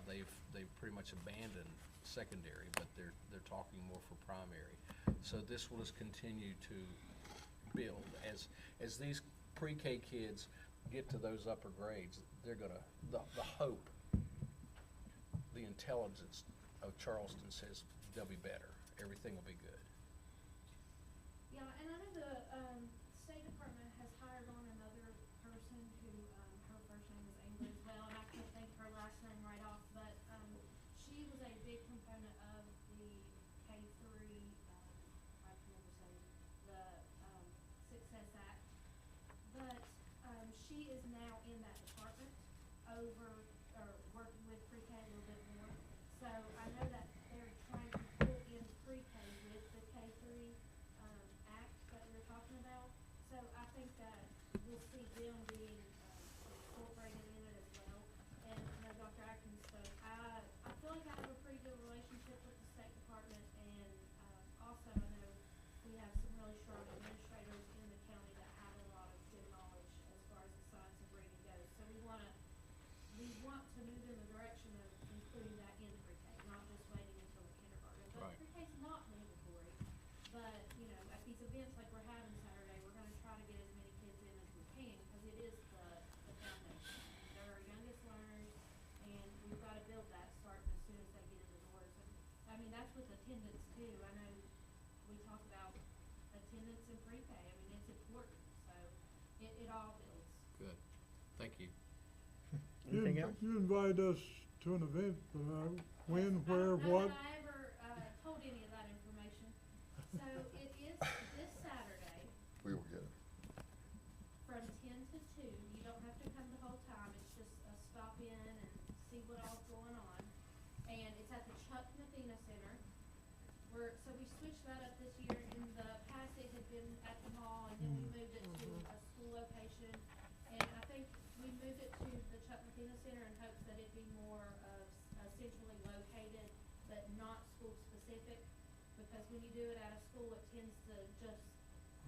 They've pretty much abandoned secondary, but they're talking more for primary. So this will just continue to build as these pre-K kids get to those upper grades. They're gonna the hope, the intelligence of Charleston says they'll be better. Everything will be good.
Yeah, and I know the, State Department has hired on another person who, her first name is Angela as well, and I can't think of her last name right off, but, she was a big component of the K-3, I can never say, the, Success Act. But, she is now in that department working with pre-K a little bit more. So I know that they're trying to pull in pre-K with the K-3, act that we were talking about. So I think that we'll see them being, incorporated in it as well. And, Dr. Atkins spoke, I feel like I have a pretty good relationship with the State Department, and, also I know we have some really strong administrators in the county that have a lot of good knowledge as far as the science of reading goes. So we want to move in the direction of including that in pre-K, not just waiting until the kindergarten. But
Right.
pre-K is not mandatory, but, at these events like we're having Saturday, we're gonna try to get as many kids in as we can, because it is the foundation. They're our youngest learners, and we've gotta build that starting as soon as they get in the doors. And, I mean, that's with attendance too. I know we talk about attendance in pre-K. I mean, it's important, so it all builds.
Good. Thank you.
Anything else?
You invited us to an event, when, where,
I don't know
what?
that I ever, told any of that information. So it is this Saturday
We will get it.
from 10 to 2. You don't have to come the whole time. It's just a stop in and see what all's going on. And it's at the Chuck Mathena Center. So we switched that up this year. In the past, it had been at the mall, and then we moved it to a school location. And I think we moved it to the Chuck Mathena Center in hopes that it'd be more of centrally located, but not school specific, because when you do it at a school, it tends to just,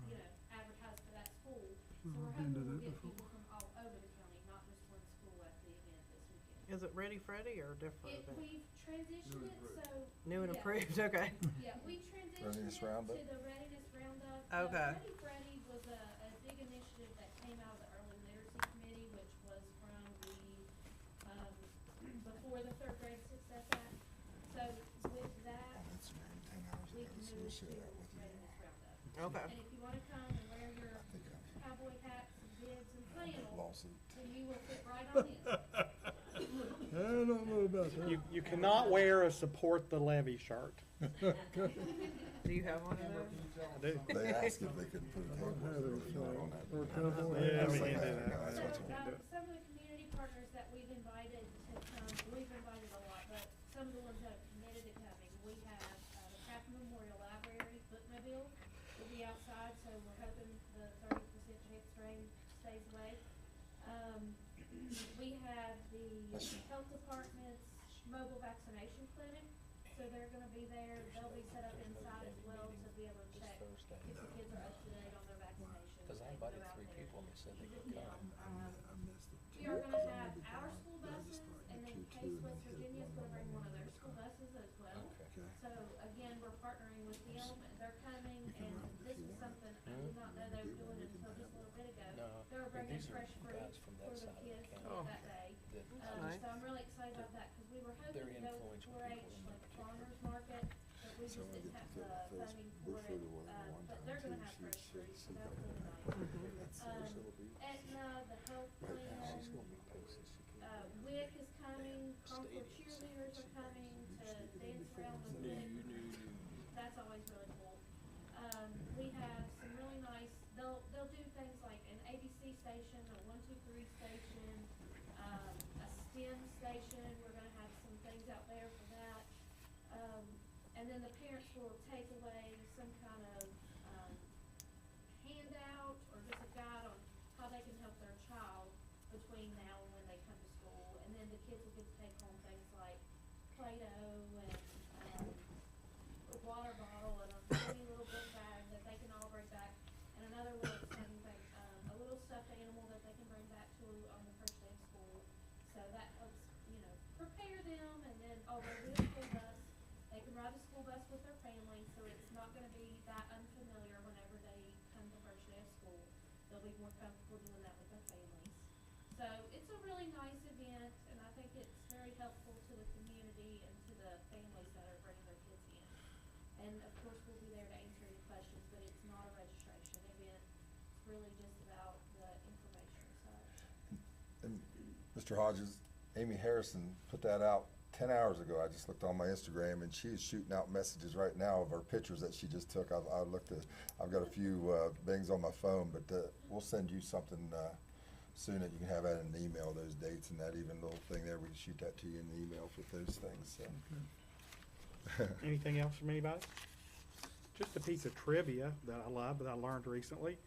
you know, advertise for that school. So we're
I've been to
hoping we'll
that
get
before.
people from all over the county, not just one school at the event this weekend.
Is it Ready Freddy or different?
We've transitioned it, so.
New and
yeah.
approved, okay.
Yeah, we transitioned
Readiness
it to
Roundup?
the Readiness Roundup.
Okay.
Ready Freddy was a big initiative that came out of the Early Literacy Committee, which was from before the Third Grade Success Act. So with that, we can move to Readiness Roundup.
Okay.
And if you wanna come and wear your cowboy hats and bibs and flannel, then you will fit right on in.
I don't know about that.
You cannot wear a support the levy shirt.
Do you have one of those?
I do.
They asked if they could put cameras on that.
Or cowboy
Yeah,
hats.
we can't do that.
That's what you want.
Some of the community partners that we've invited to come, we've invited a lot, but some of the ones that have committed to coming, we have, the Craft Memorial Library footmobile will be outside, so we're hoping the 30% chance rain stays away. We have the health department's mobile vaccination clinic, so they're gonna be there, they'll be set up inside as well to be able to check if the kids are up to date on their vaccinations.
Cause I
They
invited
go out
3
there.
people and they said they could
Now,
come.
we are gonna have our school buses, and then Case West Virginia is gonna bring one of their school buses as well.
Okay.
So again, we're partnering with them, and they're coming, and this is something I did not know they were doing until just a little bit ago.
No,
They were
and
bringing
these are
fresh fruit
guys from that
for the
side of the
kids to
county.
get that day.
That-
Nice.
So I'm really excited about that, cause we were hoping
They're
to go
influential
to 4-H,
people in
like
that
farmer's market, but we just didn't have the funding for it. But they're gonna have fresh fruit, so that's really nice. Aetna, the health plan, WIC is coming, Concord cheerleaders are coming to dance around with WIC. That's always really cool. We have some really nice, they'll do things like an ABC station, a 1-2-3 station, a STEM station, we're gonna have some things out there for that. And then the parents will take away some kind of, handout or just a guide on how they can help their child between now and when they come to school. And then the kids will get to take home things like Play-Doh and, a water bottle and a tiny little book bag that they can all bring back. And another little exciting thing, a little stuffed animal that they can bring back to on the first day of school. So that helps, you know, prepare them, and then, they'll be a school bus. They can ride the school bus with their family, so it's not gonna be that unfamiliar whenever they come the first day of school. They'll be more comfortable doing that with their families. So it's a really nice event, and I think it's very helpful to the community and to the families that are bringing their kids in. And of course, we'll be there to answer any questions, but it's not a registration event. It's really just about the information side.
And Mr. Hodges, Amy Harrison put that out 10 hours ago. I just looked on my Instagram, and she is shooting out messages right now of our pictures that she just took. I looked at, I've got a few things on my phone, but we'll send you something soon that you can have that in an email, those dates and that even little thing there. We can shoot that to you in the email with those things, so.
Anything else from anybody? Just a piece of trivia that I love, that I learned recently.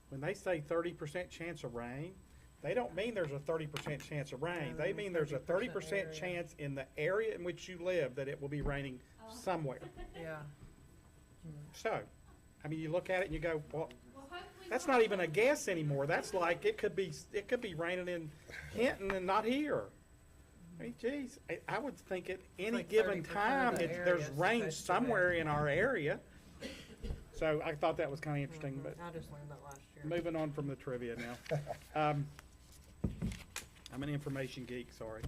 When they say 30% chance of rain, they don't mean there's a 30% chance of rain. They mean there's a 30%
area.
chance in the area in which you live that it will be raining somewhere.
Yeah.
So, I mean, you look at it and you go, well,
Well, hopefully.
that's not even a guess anymore. That's like, it could be raining in Hinton and not here. I mean, geez, I would think at any
like
given
30% of
time,
the
there's
area is
rain
supposed to rain.
somewhere in our area. So I thought that was kind of interesting, but
I just learned that last year.
moving on from the trivia now. I'm an information geek, sorry.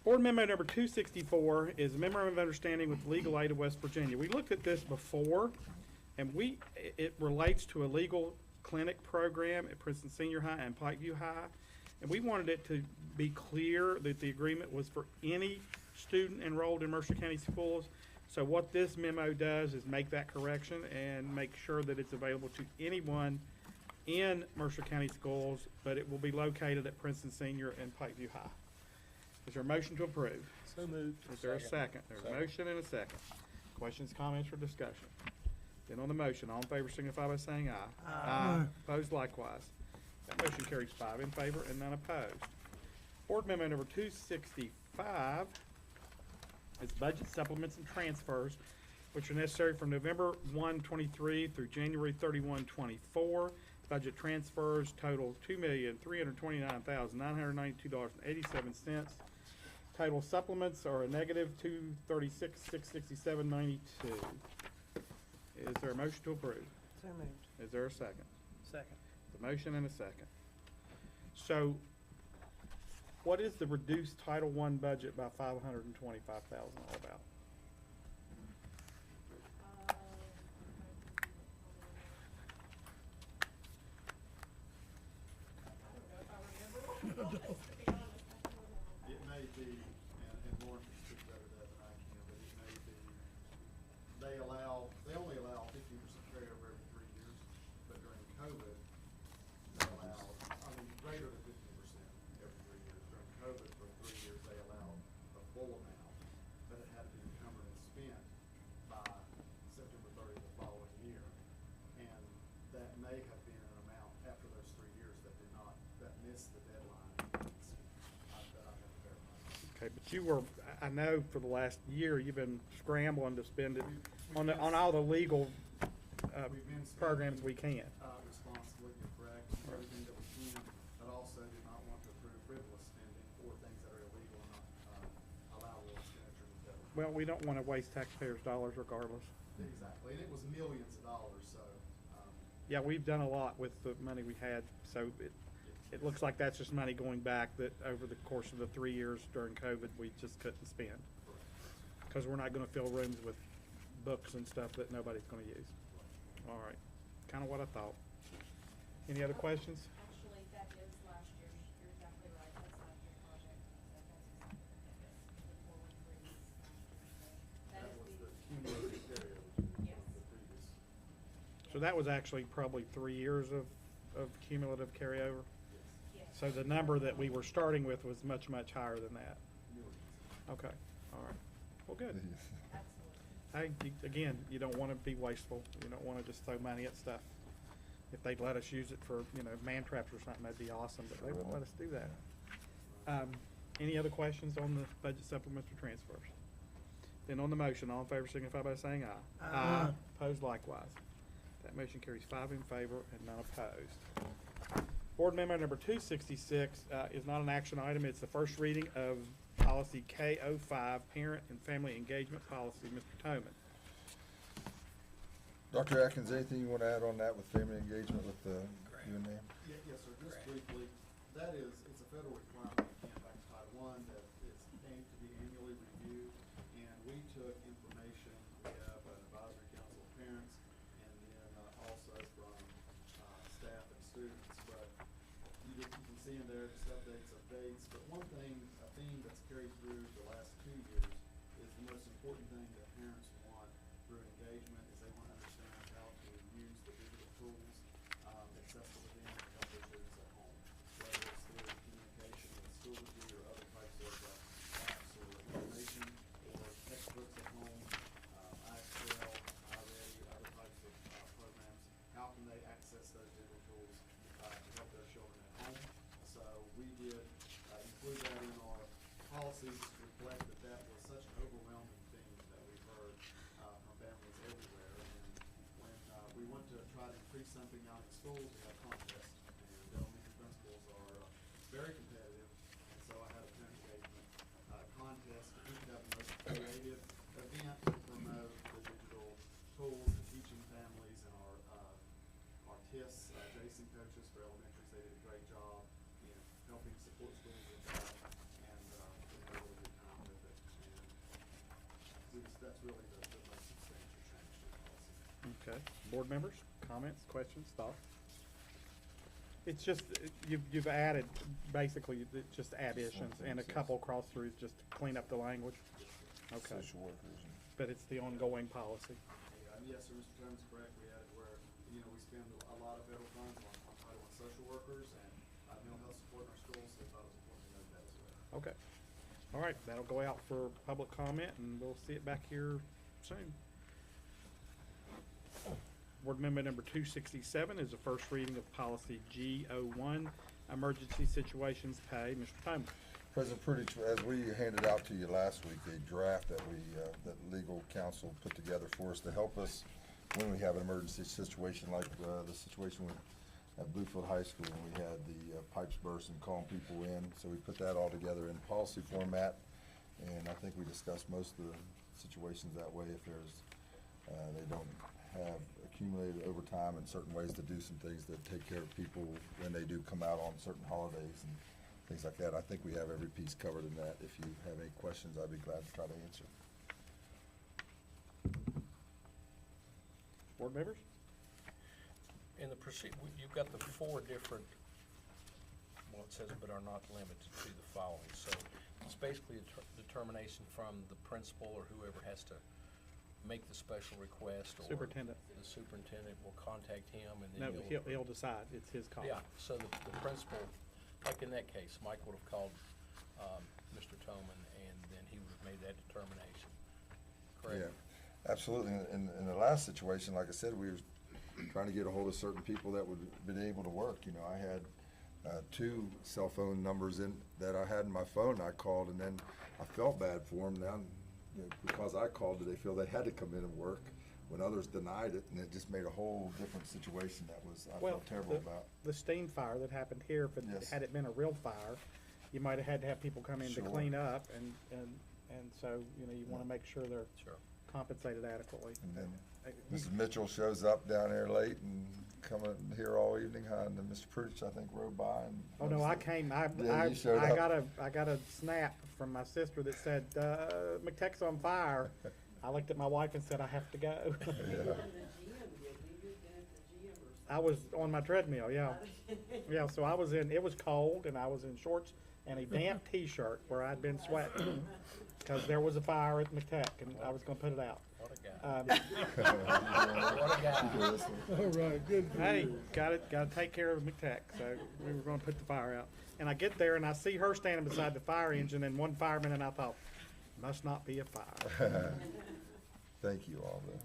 Board Memo number 264 is a memorandum of understanding with Legal Aid of West Virginia. We looked at this before, and it relates to a legal clinic program at Princeton Senior High and Pikeview High. And we wanted it to be clear that the agreement was for any student enrolled in Mercer County schools. So what this memo does is make that correction and make sure that it's available to anyone in Mercer County schools, but it will be located at Princeton Senior and Pikeview High. Is there a motion to approve?
So moved.
Is there a second? There's a motion and a second. Questions, comments, or discussion? Then on the motion, all in favor signify by saying aye. Aye. Opposed likewise. That motion carries 5 in favor and none opposed. Board Memo number 265 is budget supplements and transfers which are necessary from November 1, 23 through January 31, 24. Budget transfers total $2,329,992.87. Total supplements are a negative $236,667.92. Is there a motion to approve?
So moved.
Is there a second?
Second.
The motion and a second. So, what is the reduced Title I budget by $525,000 all about?
It may be, and Lauren can speak better to that than I can, but it may be, they only allow 15% carryover every 3 years, but during COVID, they allowed, greater than 15% every 3 years. During COVID, for 3 years, they allowed the full amount, but it had to be encumbered and spent by September 30th the following year. And that may have been an amount after those 3 years that did not, that missed the deadline. That I have to verify.
Okay, but you were, I know for the last year, you've been scrambling to spend it on all the legal
We've been
programs we
spending,
can.
Responsibly, you're correct, everything that we can, but also do not want to approve frivolous spending or things that are illegal and not allowable expenditures of federal.
Well, we don't want to waste taxpayers' dollars regardless.
Exactly, and it was millions of dollars, so,
Yeah, we've done a lot with the money we had, so it looks like that's just money going back that over the course of the 3 years during COVID, we just couldn't spend. Because we're not gonna fill rooms with books and stuff that nobody's gonna use. All right, kinda what I thought. Any other questions?
Actually, that is last year's, you're exactly right, that's last year's project, so that's exactly what that is, the 413 is last year, so that
that
is
was the
the,
cumulative carryover
Yes.
of the previous.
So that was actually probably 3 years of cumulative carryover?
yes.
So the number that we were starting with was much, much higher than that?
Millions.
Okay, all right. Well, good.
Absolutely.
Hey, again, you don't want to be wasteful. You don't want to just throw money at stuff. If they'd let us use it for, man traps or something, that'd be awesome, but they won't let us do that. Any other questions on the budget supplements or transfers? Then on the motion, all in favor signify by saying aye.
Aye.
Opposed likewise. That motion carries 5 in favor and none opposed. Board Amendment number 266 is not an action item. It's the first reading of policy K05, Parent and Family Engagement Policy. Mr. Toman.
Dr. Atkins, anything you want to add on that with family engagement with the UNA?
Yes, sir, just briefly, that is, it's a federal requirement, again, back to Title I, that it's aimed to be annually reviewed, and we took information, we have an advisory council of parents, and then also from staff and students, but you can see in there just updates of dates, but one thing, a theme that's carried through the last 2 years is the most important thing that parents want through engagement is they want to understand how to use the digital tools accessible to them to help their students at home, whether it's through communication with Schoology or other types of apps or information or textbooks at home, iExcel, iReady, other types of programs. How can they access those digital tools to help their children at home? So we did include that in our policies to reflect that that was such an overwhelming theme that we've heard from families everywhere. And when we want to try to increase something out in schools, we have contests, and elementary principals are very competitive. And so I had a parent engagement contest. Who could have the most creative event to promote the digital tools and teaching families, and our TIS, Jason coaches for elementaries, they did a great job in helping support schools with that, and we had a really good time with it. And that's really the most substantial change to the policy.
Okay. Board members, comments, questions, thoughts? It's just, you've added, basically, just additions and a couple cross-throughs just to clean up the language. Okay.
Social workers.
But it's the ongoing policy.
Yes, sir, Mr. Jones, correct. We added where, we spend a lot of federal funds on Title I social workers and mental health support in our schools, so we thought it was important to note that as well.
Okay. All right, that'll go out for public comment, and we'll see it back here soon. Board Amendment number 267 is the first reading of policy G01, Emergency Situations Pay. Mr. Toman.
President Prudich, as we handed out to you last week, a draft that that legal counsel put together for us to help us when we have an emergency situation like the situation at Bluefield High School when we had the pipes burst and calling people in. So we put that all together in policy format, and I think we discussed most of the situations that way. If there's, they don't have accumulated overtime and certain ways to do some things that take care of people when they do come out on certain holidays and things like that. I think we have every piece covered in that. If you have any questions, I'd be glad to try to answer.
Board members?
In the you've got the 4 different, well, it says but are not limited to the following. So it's basically a determination from the principal or whoever has to make the special request, or
Superintendent.
the superintendent will contact him and
No,
then
he'll decide. It's his call.
Yeah, so the principal, like in that case, Mike would have called Mr. Toman, and then he would have made that determination. Correct?
Yeah, absolutely. In the last situation, like I said, we were trying to get a hold of certain people that would have been able to work. You know, I had 2 cell phone numbers that I had in my phone. I called, and then I felt bad for them. Now, you know, because I called, did they feel they had to come in and work when others denied it, and it just made a whole different situation that was I felt terrible about.
The steam fire that happened here, if it,
Yes.
had it been a real fire, you might have had to have people come in to
Sure.
clean up, and so, you know, you wanna make sure they're
Sure.
compensated adequately.
And then
You-
Mrs. Mitchell shows up down there late and coming here all evening, huh? And then Mr. Prudich, I think, rode by and.
Oh, no, I came,
Yeah, you showed
I
up.
got a snap from my sister that said, McTech's on fire. I looked at my wife and said, I have to go.
Yeah.
I was on my treadmill, yeah. Yeah, so I was it was cold, and I was in shorts and a damp T-shirt where I'd been sweating, because there was a fire at McTech, and I was gonna put it out.
What a guy. What a guy.
All right, good for
Hey,
you.
gotta take care of McTech, so we were gonna put the fire out. And I get there and I see her standing beside the fire engine and one fireman, and I thought, must not be a fire.
Thank you all, though.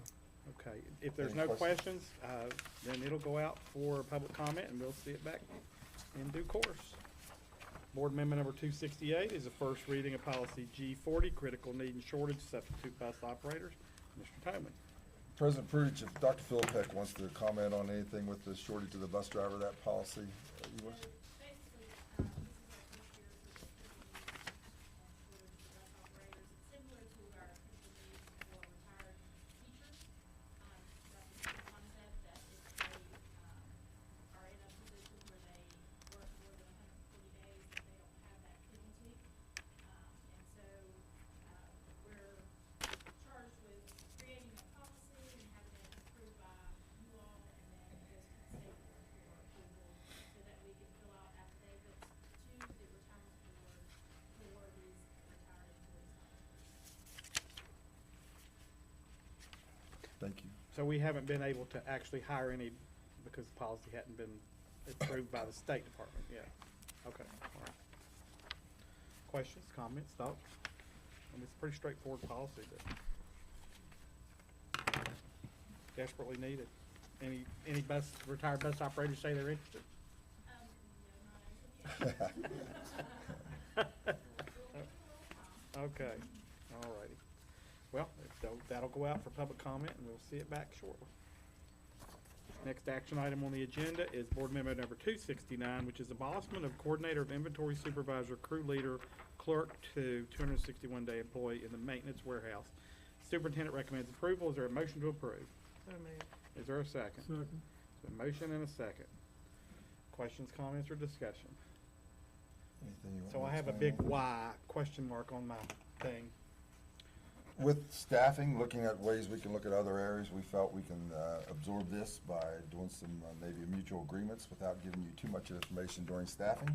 Okay, if there's
Any
no
questions?
questions, then it'll go out for public comment and we'll see it back in due course. Board Amendment number 268 is a first reading of policy G40, critical need and shortage substitute bus operators. Mr. Toman.
President Prudich, if Dr. Philippek wants to comment on anything with the shortage of the bus driver, that policy, you wish?
Basically, this is our first year for the critical needs and shortage of bus operators. It's similar to our critical needs for retired teachers. That's the same concept, that if they, are in a position where they work more than 140 days, that they don't have that penalty. And so, we're charged with creating a policy and having it approved by you all, and then it goes to the state board for approval, so that we can fill out affidavits to the retirement board for these retired employees.
Thank you.
So we haven't been able to actually hire any because the policy hadn't been approved by the State Department yet. Okay, all right. Questions, comments, thoughts? I mean, it's a pretty straightforward policy, but desperately needed. Any retired bus operators say they're interested?
No, not as of yet.
Okay, all righty. Well, that'll go out for public comment, and we'll see it back shortly. Next action item on the agenda is Board Amendment number 269, which is abolishment of coordinator of inventory supervisor, crew leader, clerk to 261-day employee in the maintenance warehouse. Superintendent recommends approval. Is there a motion to approve?
So moved.
Is there a second?
Second.
There's a motion and a second. Questions, comments, or discussion?
Anything you want
So
me
I
to
have a
explain
big
more?
Y question mark on my thing.
With staffing, looking at ways we can look at other areas, we felt we can absorb this by doing some maybe mutual agreements without giving you too much information during staffing.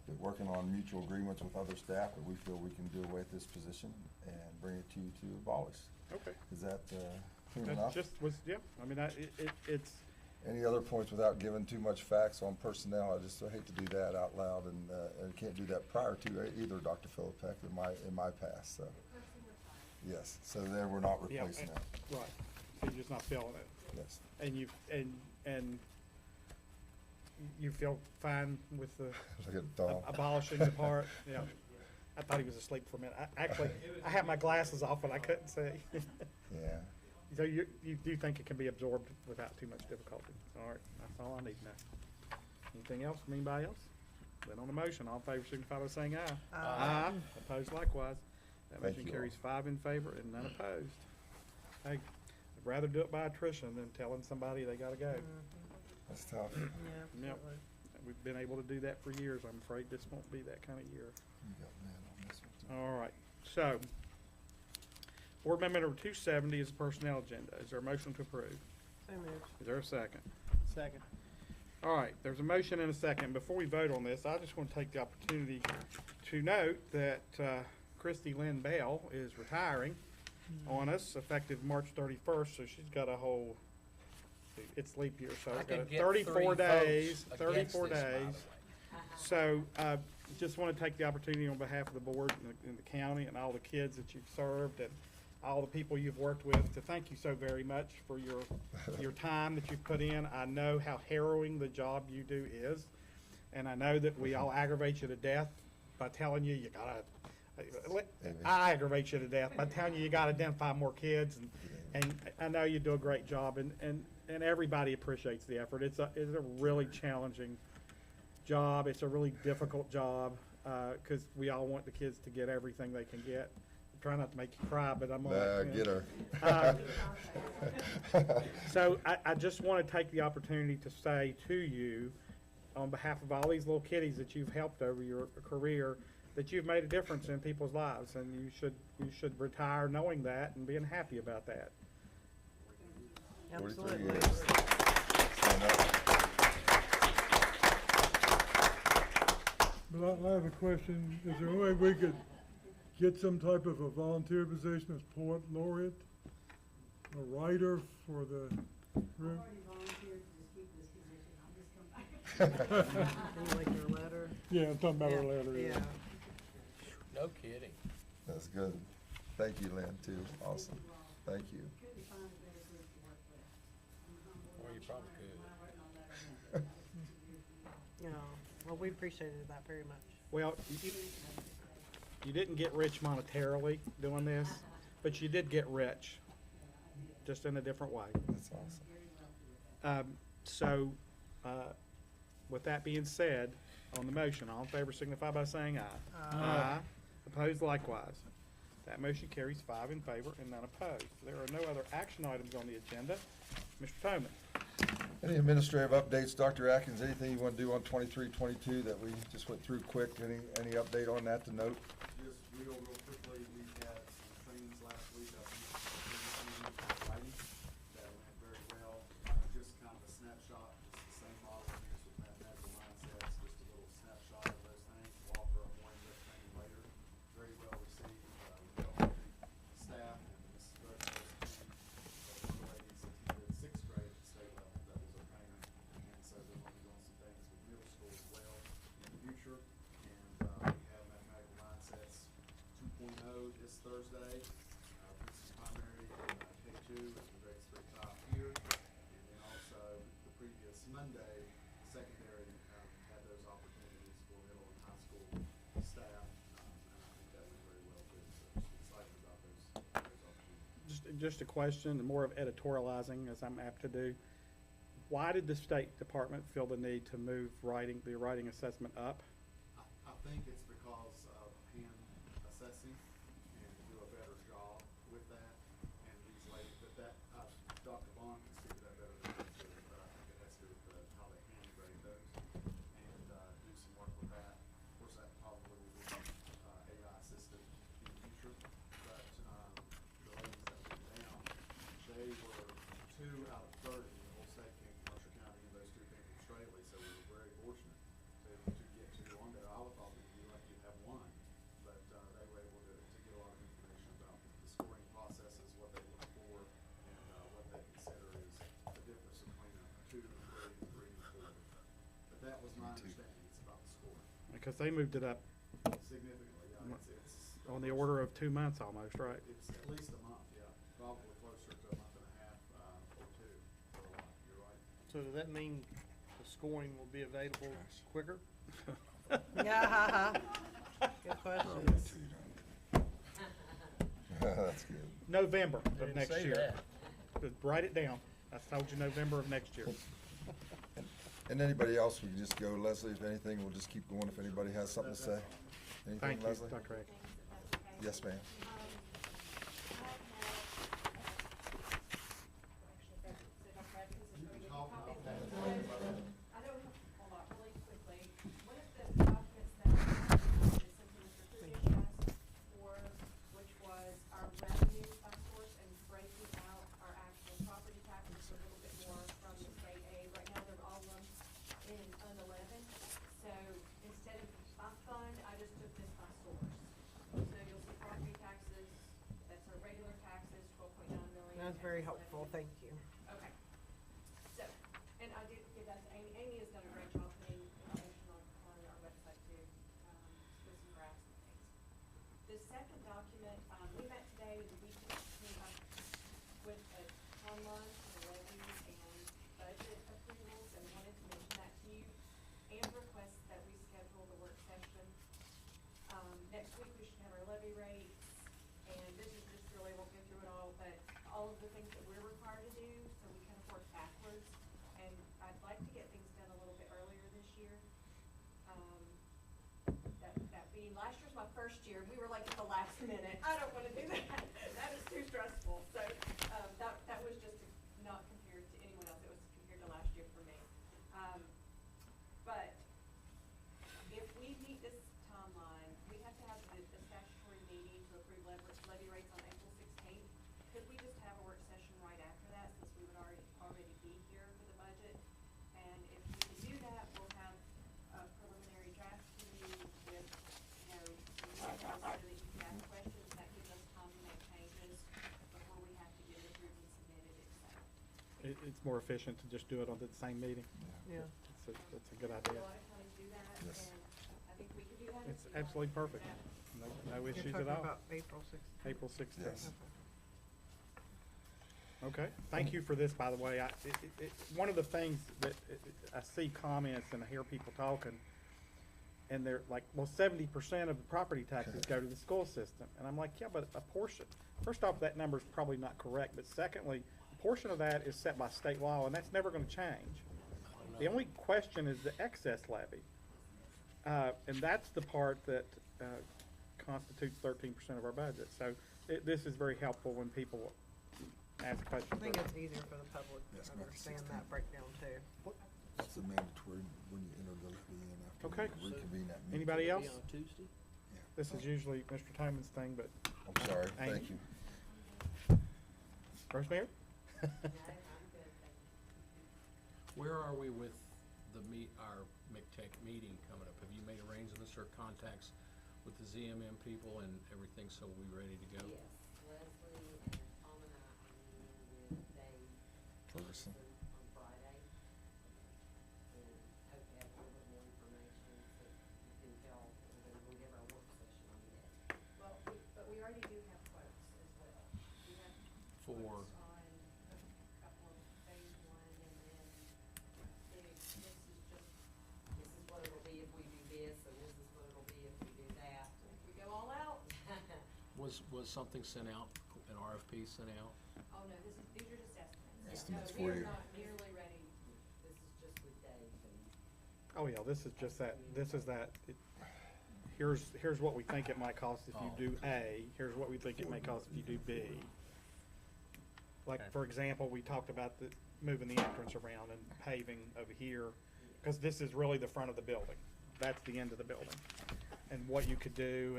But working on mutual agreements with other staff that we feel we can do away with this position and bring it to you to abolish.
Okay.
Is that clear
That
enough?
just was, yeah, I mean, it's,
Any other points without giving too much facts on personnel? I just hate to do that out loud, and can't do that prior to either, Dr. Philippek, in my past, so. Yes, so there, we're not
yeah,
replacing that,
right, so you're just not feeling it.
yes.
And you feel fine with the
Look at Tom.
abolishing the part, yeah. I thought he was asleep for a minute. Actually, I had my glasses off and I couldn't see.
Yeah.
So you do think it can be absorbed without too much difficulty? All right, that's all I need to know. Anything else from anybody else? Then on the motion, all in favor signify by saying aye. Aye. Opposed likewise. That
Thank
motion
you
carries 5 in favor and none opposed. Hey, I'd rather do it by attrition than telling somebody they gotta go.
That's tough.
Yeah,
Yep.
absolutely.
We've been able to do that for years. I'm afraid this won't be that kind of year.
You got that on this one, too.
All right, so, board member number 270 is the personnel agenda. Is there a motion to approve?
So moved.
Is there a second?
Second.
All right, there's a motion and a second. Before we vote on this, I just want to take the opportunity to note that Christy Lynn Bell is retiring on us effective March 31st, so she's got a whole, it's leap year, so
I
it's got
could get
34
3
days,
votes
34
against this, by the
days.
way.
So, just want to take the opportunity on behalf of the board and the county and all the kids that you've served and all the people you've worked with to thank you so very much for your time that you've put in. I know how harrowing the job you do is, and I know that we all aggravate you to death by telling you gotta, I aggravate you to death by telling you gotta identify more kids, and I know you do a great job, and everybody appreciates the effort. It's a really challenging job. It's a really difficult job, because we all want the kids to get everything they can get. I'm trying not to make you cry, but I'm gonna.
Get her.
So I just want to take the opportunity to say to you, on behalf of all these little kiddies that you've helped over your career, that you've made a difference in people's lives, and you should retire knowing that and being happy about that.
43
Absolutely.
years. Stand up.
But I have a question. Is there a way we could get some type of a volunteer position as poet laureate? A writer for the group?
volunteered to just keep this position, I'll just come back.
Like your letter.
Yeah, I'm talking about her letter.
Yeah.
No kidding.
That's good. Thank you, Lynn, too. Awesome. Thank you.
Couldn't find a better group to work with.
Well, you probably could.
Yeah. Well, we appreciated that very much.
Well, you didn't get rich monetarily doing this, but you did get rich, just in a different way.
That's awesome.
So, with that being said, on the motion, all in favor signify by saying aye. Aye. Opposed likewise. That motion carries 5 in favor and none opposed. There are no other action items on the agenda. Mr. Toman.
Any administrative updates, Dr. Atkins? Anything you want to do on 23-22 that we just went through quick? Any update on that to note?
Just real quickly, we had some trainings last week, I think, writing, that went very well. Just kind of a snapshot, it's the same model we use with mathematical mindsets, just a little snapshot of those things. We'll offer a more in-depth training later. Very well received, staff and Ms. Rocco's team, one of the ladies attended 6th grade at the state level, that was a trainer. And so they're going to be doing some things with middle school as well in the future. And we have mathematical mindsets 2.0 this Thursday, with some primary K2 and the grades 3 top here. And then also the previous Monday, secondary had those opportunities for middle and high school staff. And I think that went very well too, so just excited about those opportunities.
Just a question, more of editorializing, as I'm apt to do. Why did the State Department feel the need to move the writing assessment up?
I think it's because of hand assessing and do a better job with that. And these ladies, Dr. Vaughn can speak to that better than I do, but I think it has to do with how they hand grade those and do some work with that. Of course, that probably will be AI assisted in the future. But the ladies that went down, they were 2 out of 30. The whole state came from Mercer County, and those 2 came from Straley, so we were very fortunate to get 2 on there. I would thought we'd be lucky to have 1, but they were able to get a lot of information about the scoring processes, what they look for, and what they consider is the difference between a 2, 3, 3, and 4. But that was my understanding, it's about the scoring.
Because they moved it up
Significantly, yeah, it's
on the order of 2 months almost, right?
It's at least a month, yeah, probably closer to a month and a half, or 2, for a lot, you're right.
So does that mean the scoring will be available quicker?
Yeah. Good questions.
That's good.
November of
Didn't
next
say
year.
that.
Just write it down. I told you November of next year.
And anybody else, we can just go, Leslie, if anything, we'll just keep going if anybody has something to say. Anything,
Thank you,
Leslie?
Dr. Egg.
Yes, ma'am.
I don't, hold on, really quickly, one of the documents that is something Mr. Cruiser asked for, which was our revenue by source and breaking out our actual property taxes a little bit more from the state aid. Right now, they're all lumped in Fund 11, so instead of by fund, I just took this by source. So you'll see property taxes, that's our regular taxes, 12.9 million.
That's very helpful, thank you.
Okay. So, and I did give that to Amy. Amy has done a great job putting information on our website too, with some graphs and things. The second document, we met today and we came up with a timeline for the levies and budget approvals and wanted to mention that to you and request that we schedule the work session. Next week we should have our levy rates, and this is just really, won't go through it all, but all of the things that we're required to do, so we kind of work backwards. And I'd like to get things done a little bit earlier this year. That being, last year's my first year, we were like at the last minute. I don't wanna do that. That is too stressful. So, that was just not compared to anyone else. It was compared to last year for me. But if we meet this timeline, we have to have the statutory meeting to approve levy rates on April 16th. Could we just have a work session right after that, since we would already be here for the budget? And if we can do that, we'll have a preliminary draft to you with, some details so that you can ask questions. That gives us time to make changes before we have to get it approved and submitted, et cetera.
It's more efficient to just do it on the same meeting.
Yeah.
That's a good
A
idea.
lot of counties do that,
Yes.
and I think we could do that.
It's
if we want.
absolutely perfect.
Yeah.
No
You're
issues
talking
at all.
about April 6th.
April 16th.
Yes.
Okay, thank you for this, by the way. One of the things that I see comments and I hear people talking, and they're like, well, 70% of the property taxes go to the school system. And I'm like, yeah, but a portion. First off, that number's probably not correct, but secondly, a portion of that is set by state law, and that's never gonna change. The only question is the excess levy. And that's the part that constitutes 13% of our budget. So this is very helpful when people ask questions.
I think it's easier for the public
Yes,
to
ma'am.
understand that breakdown too.
That's the mandatory when you enter the levy in after
Okay.
we reconvene that meeting.
Anybody else?
On Tuesday?
This is usually Mr. Toman's thing, but
I'm sorry,
Amy?
thank you.
Rosemary?
Where are we with our MCTEC meeting coming up? Have you made arrangements or contacts with the ZMM people and everything, so we're ready to go?
Yes, Leslie and Tom and I are meeting with Dave
Ferguson.
on Friday. And hope to have a little bit more information so you can tell, and then we'll give our work session on that.
Well, but we already do have quotes as well. We have
For,
quotes on a couple of phase one, and then this is
This is what it'll be if we do this, and this is what it'll be if we do that.
if we go all out.
was something sent out, an RFP sent out?
Oh, no, these are just estimates.
Estimates
No,
for
we are
you.
not nearly ready.
This is just with Dave and.
Oh, yeah, this is just that, here's what we think it might cost if you do A, here's what we think it may cost if you do B. Like,
Okay.
for example, we talked about moving the entrance around and paving over here, because this is really the front of the building. That's the end of the building. And what you could do,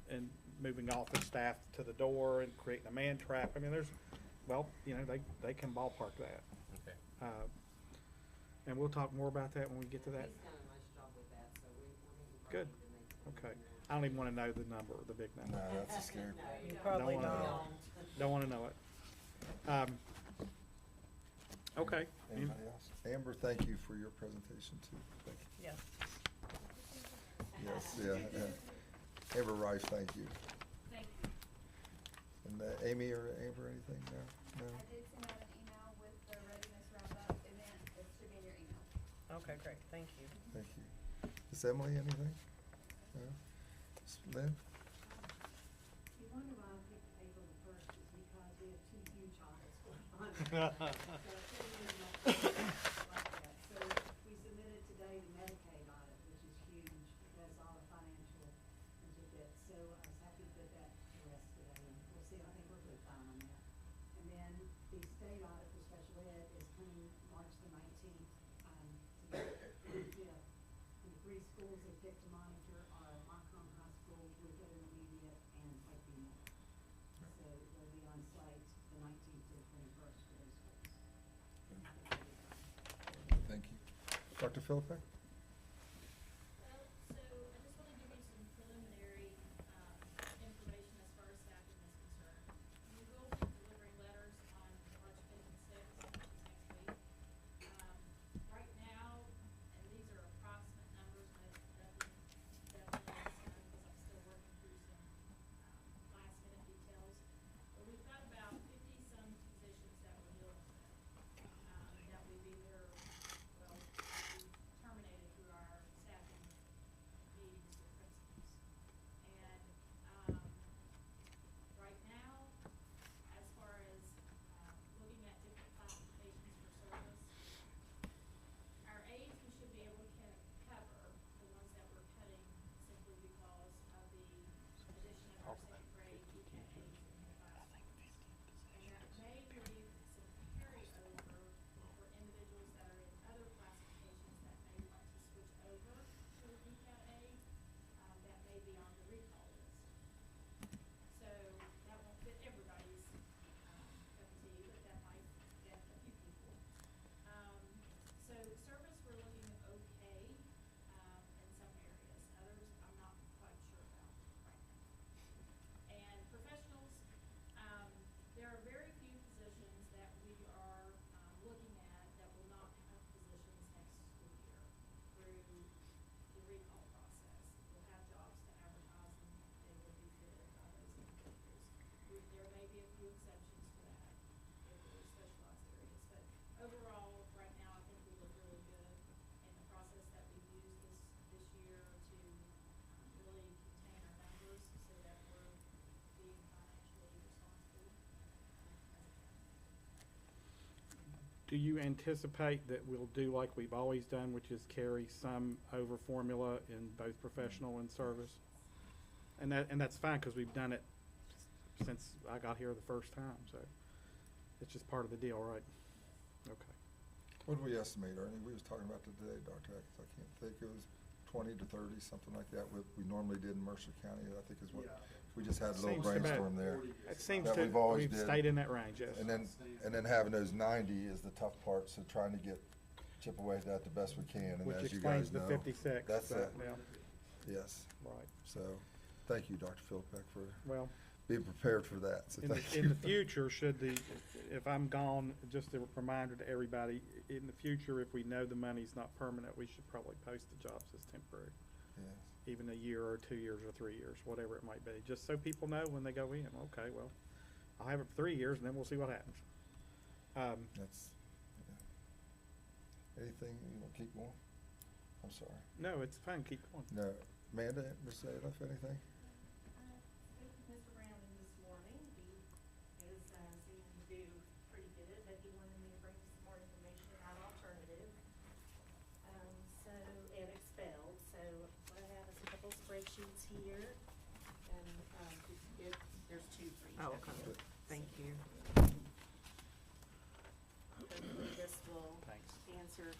and moving office staff to the door and creating a man trap. I mean, they can ballpark that.
Okay.
And we'll talk more about that when we get to that.
He's done a nice job with that, so we're meeting
Good.
Friday to make.
Okay. I don't even wanna know the number, the big
No,
number.
that's a scary
No,
part.
you
You
don't.
probably
wanna know.
don't.
Don't wanna know it. Okay.
Anybody else? Amber, thank you for your presentation too. Thank you.
Yes.
Yes, yeah. Amber Rife, thank you.
Thank you.
And Amy or Amber, anything? No? No?
I did send out an email with the readiness wrap-up, and then it should be in your email.
Okay, great, thank you.
Thank you. Miss Emily, anything? No? Lynn?
You wonder why I picked April the first is because we have two huge audits going on. So we submitted today the Medicaid audit, which is huge, because all the financial into it. So I was happy to put that to rest today, and we'll see, I think we're pretty fine on that. And then the state audit for special ed is coming March the 19th. Yeah, and the three schools they picked to monitor are Montcalm High School, Woodford Intermediate, and Lakeview Middle. So they'll be on site the 19th to the 21st for those schools.
Thank you. Dr. Philippe?
Well, so I just want to give you some preliminary information as far as staffing is concerned. We will be delivering letters on March 5th and 6th, which is next week. Right now, and these are approximate numbers, but nothing definitely is done because I'm still working through some last minute details. But we've got about 50-some positions that we're dealing with, that we've either, well, we terminated through our staffing needs with principals. And right now, as far as looking at different classifications for service, our aides, we should be able to cover the ones that we're cutting simply because of the addition of our second grade EK aides in the classrooms. And that may leave some carryover for individuals that are in other classifications that may want to switch over to an ECAT aide, that may be on the recall list. So that won't fit everybody's cup of tea, but that might get a few people. So service, we're looking okay in some areas. Others, I'm not quite sure about right now. And professionals, there are very few positions that we are looking at that will not have positions next school year through the recall process. We'll have jobs to advertise and they will be filled by those individuals. There may be a few exceptions to that if they're specialized areas, but overall, right now, I think we look really good in the process that we've used this year to really contain our numbers so that we're being financially responsible as a county.
Do you anticipate that we'll do like we've always done, which is carry some over formula in both professional and service? And that's fine, because we've done it since I got here the first time, so it's just part of the deal, right? Okay.
What did we estimate, Ernie? We was talking about that today, Dr. Atkins. I can't think. It was 20 to 30, something like that. We normally did in Mercer County, I think is what, we just had a little
Seems to be-
brainstorm there.
It seems
That
to,
we've always
we've
did.
stayed in that range, yes.
And then having those 90 is the tough part, so trying to chip away at that the best we can, and
Which
as you
explains
guys know.
the 56.
That's
but,
it.
yeah,
Yes.
right.
So, thank you, Dr. Philippe, for
Well,
being prepared for that, so
in the,
thank you.
in the future, if I'm gone, just a reminder to everybody, in the future, if we know the money's not permanent, we should probably post the jobs as temporary.
Yes.
Even a year or 2 years or 3 years, whatever it might be, just so people know when they go in, okay, well, I'll have it for 3 years and then we'll see what happens.
That's, yeah. Anything, you want to keep going? I'm sorry.
No, it's fine, keep going.
No, Amanda, Ms. Adolph, anything?
Spoke with Mr. Browning this morning. He is seeming to do pretty good, but he wanted me to bring you some more information about alternative. And expelled. So what I have is a couple spreadsheets here, and there's two for each of you.
Thank you.
Hopefully this will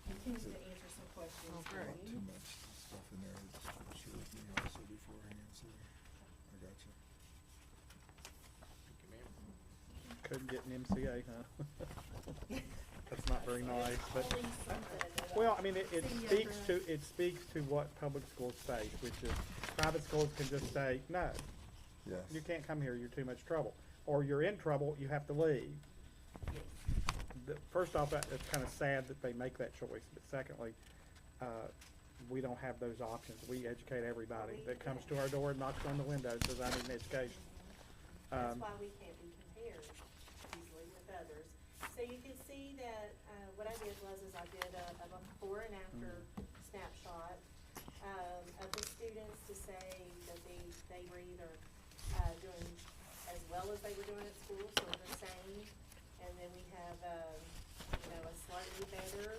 continue to answer some questions
Oh,
for
great.
you.
Too much stuff in there, just share with me also beforehand, so I got you.
Couldn't get an MCA, huh? That's not very nice, but,
Only something that
well, I mean, it
See,
speaks to what public schools say, which is private schools can just say, no,
Yes.
you can't come here, you're too much trouble. Or you're in trouble, you have to leave. First off, it's kind of sad that they make that choice, but secondly, we don't have those options. We educate everybody that comes to our door and knocks on the window and says, I need an education.
That's why we can't be compared easily with others. So you can see that, what I did was, I did a before and after snapshot.
of the students to say that they were either, doing as well as they were doing at school, so the same. And then we have, a slightly better,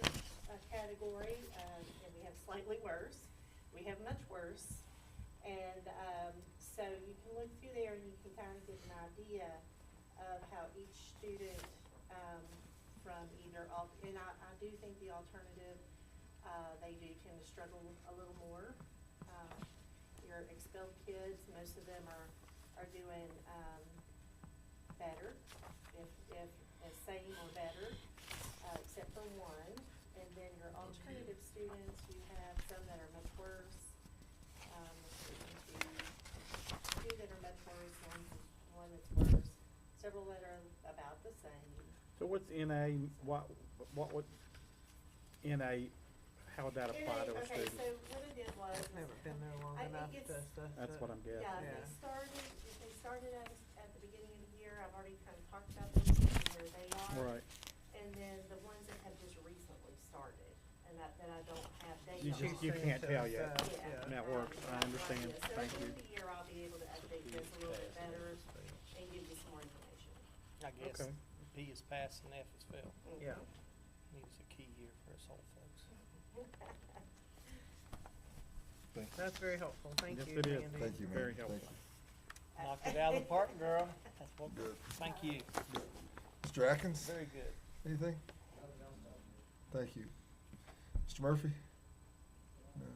category, and we have slightly worse. We have much worse. And, so you can look through there and you can kind of get an idea of how each student, from either, and I do think the alternative, they do tend to struggle a little more. Your expelled kids, most of them are doing, better, if same or better, except for one. And then your alternative students, you have some that are much worse. Two that are much worse, one that's worse, several that are about the same.
So what's NA, what would NA, how would that apply to a
Okay,
student?
so what it did was.
I've never been there long
I
enough
think
to.
it's-
That's what I'm guessing.
Yeah,
Yeah.
they started at the beginning of the year, I've already kind of talked about those and where they are.
Right.
And then the ones that have just recently started, and that I don't have data
You
on.
just, you can't tell yet.
Yeah.
And that works, I understand,
Yeah,
thank
So at the
you.
end of the year, I'll be able to update this a little bit better and give you some more information.
I guess
Okay.
B is pass and F is fail.
Yeah.
Needs a key here for us old folks.
That's very helpful. Thank
Yes,
you,
it is.
Randy.
Thank you, man.
Very
Thank
helpful.
you.
Knocked it out of the park, girl. That's what,
Good.
thank you.
Mr. Atkins,
Very good.
anything? Thank you. Mr. Murphy? No,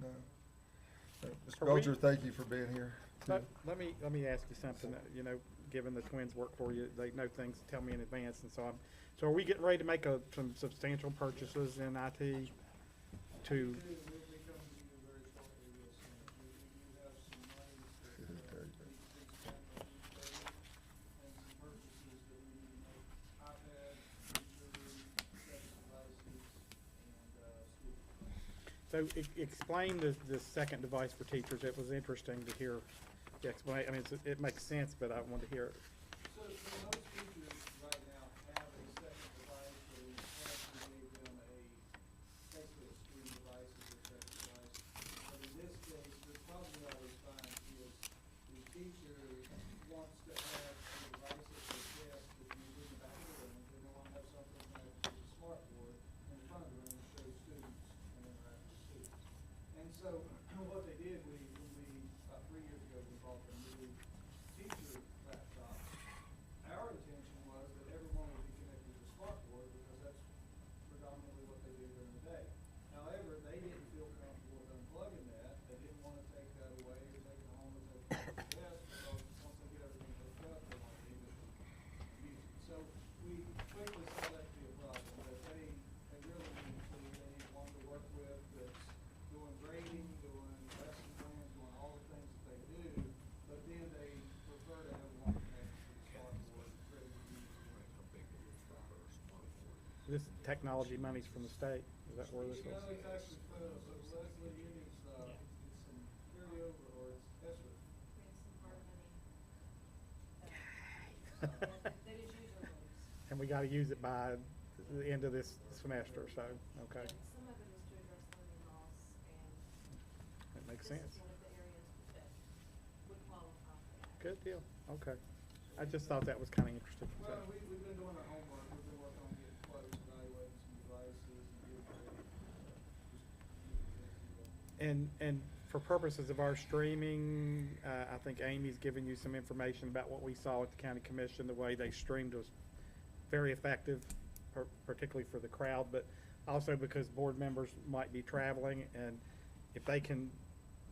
no. Mr.
Are we-
Belcher, thank you for being here. too.
Let me ask you something, given the twins work for you, they know things, tell me in advance, and so are we getting ready to make some substantial purchases in IT to,
We'll be coming to you very shortly with some, we do have some monies that,
This is very
need to be spent on these days, and some purchases that we need to make, iPad, computer, set devices, and, school supplies.
so explain the second device for teachers, it was interesting to hear the explanation, I mean, it makes sense, but I wanted to hear it.
So most teachers right now have a second device, or we actually gave them basically a screen device as their second device. But in this case, the problem we always find is the teacher wants to have a device at their desk that you bring back to the room. They don't want to have something like a smart board in the front of the room to show students and interact with students. And so what they did, about 3 years ago, we bought a new teacher laptop. Our intention was that everyone would be connected to smartboard because that's predominantly what they do during the day. However, they didn't feel comfortable with unplugging that. They didn't want to take that away or take it home and take it to the desk because once they get everything hooked up, they want to be able to use it. So we quickly saw that to be a problem, that they really need one to work with that's doing grading, doing lesson plans, doing all the things that they do, but then they prefer to have one connected to the smartboard, ready to use.
This technology money's from the state, is that where this
You know,
is?
it's actually federal, so Leslie, it is, it's some carryover or it's ESSER.
Bring some hard money.
That is usually
And we gotta use it by the end of this semester, so, okay,
And some of it is to address learning loss, and
that makes
this
sense.
is one of the areas that would qualify for that.
Good deal, okay. I just thought that was kinda interesting. so.
Well, we've been doing our homework, we've been working on getting quotes, evaluating some devices and getting ready.
And for purposes of our streaming, I think Amy's given you some information about what we saw at the county commission, the way they streamed was very effective, particularly for the crowd, but also because board members might be traveling, and if they can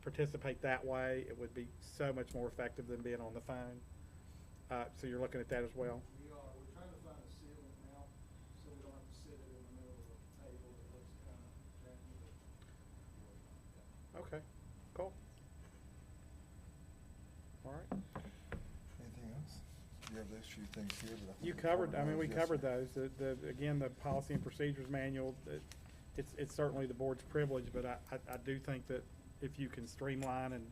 participate that way, it would be so much more effective than being on the phone. So you're looking at that as well?
We're trying to find a ceiling now, so we don't have to sit it in the middle of a table that looks kind of janky, but.
Okay, cool. All right.
Anything else? You have those few things here, but I think
You
we
covered, I mean, we
Yes,
covered
sir.
those. Again, the policy and procedures manual, it's certainly the board's privilege, but I do think that if you can streamline and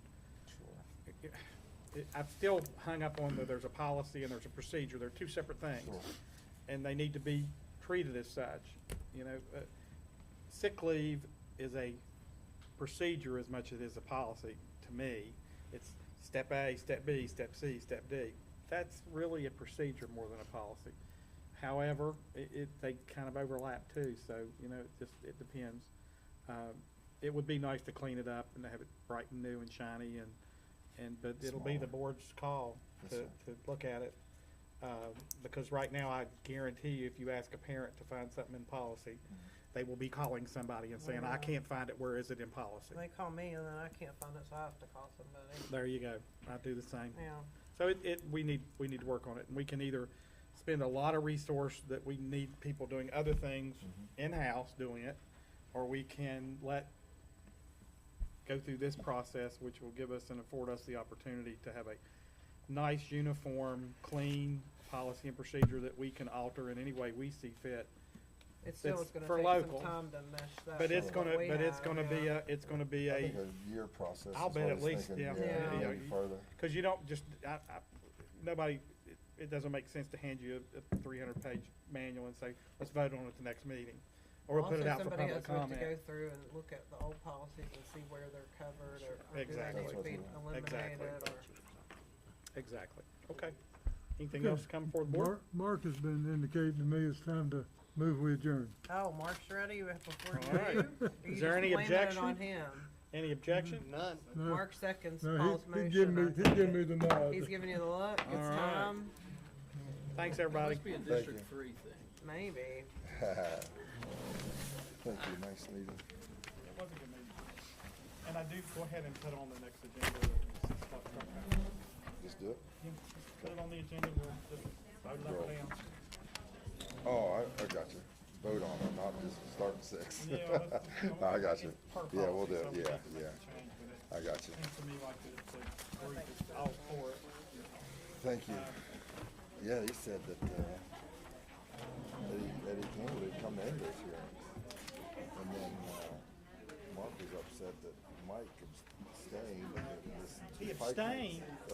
I'm still hung up on that there's a policy and there's a procedure. They're two separate things.
Sure.
And they need to be treated as such. Sick leave is a procedure as much as it is a policy to me. It's step A, step B, step C, step D. That's really a procedure more than a policy. However, they kind of overlap too, so, you know, it depends. It would be nice to clean it up and to have it bright and new and shiny but it'll be the
Smaller.
board's call
Yes,
to look at it. Because right now, I guarantee you, if you ask a parent to find something in policy, they will be calling somebody and saying, I can't find it, where is it in policy?
They call me and then I can't find it, so I have to call somebody.
There you go. I do the same.
Yeah.
So we need to work on it, and we can either spend a lot of resource that we need people doing other things in-house doing it, or we can go through this process, which will give us and afford us the opportunity to have a nice, uniform, clean policy and procedure that we can alter in any way we see fit.
It still
That's
is gonna
for
take
local.
some time to mesh that.
But it's
with
gonna,
what we
but it's
have,
gonna be
yeah.
it's gonna be
I
a,
think a year process.
I'll
is
bet
what
at
he's
least,
thinking.
Yeah.
Maybe further.
because you don't just, nobody, it doesn't make sense to hand you a 300-page manual and say, let's vote on it at the next meeting. Or we'll put it out for public
Also,
comment.
somebody has to go through and look at the old policies and see where they're covered, or do they
Exactly.
need to be
Exactly.
eliminated, or.
Exactly. Okay. Anything
Okay.
else to come before the board?
Mark has been indicating to me it's time to move with adjourn.
Oh, Mark's ready before
All right.
you do? Or
Is
you
there
just
any
blaming it
objection?
on him?
Any objection?
None.
No,
Mark seconds
no,
Paul's
he
motion.
giving me,
I
he
take
giving me
it.
the nod.
He's giving you the look, it's
All right.
time,
Thanks, everybody.
Must be a
Thank
District
you.
3 thing.
maybe.
Thank you, nice meeting.
It was a good meeting. And I do go ahead and put on the next agenda.
Just do it.
Put it on the agenda, we'll just vote it up or down.
Oh, I got you. Vote on it, not just start at 6.
Yeah,
I got you.
it's per
Yeah, we'll
policy,
do
so
it,
we
yeah,
can't make
yeah.
a change, but it
I got you.
seems to me like the group is all for it.
Thank you. Yeah, he said that, Eddie Campbell didn't come to any of those hearings. And then, Mark was upset that Mike abstained.
He abstained?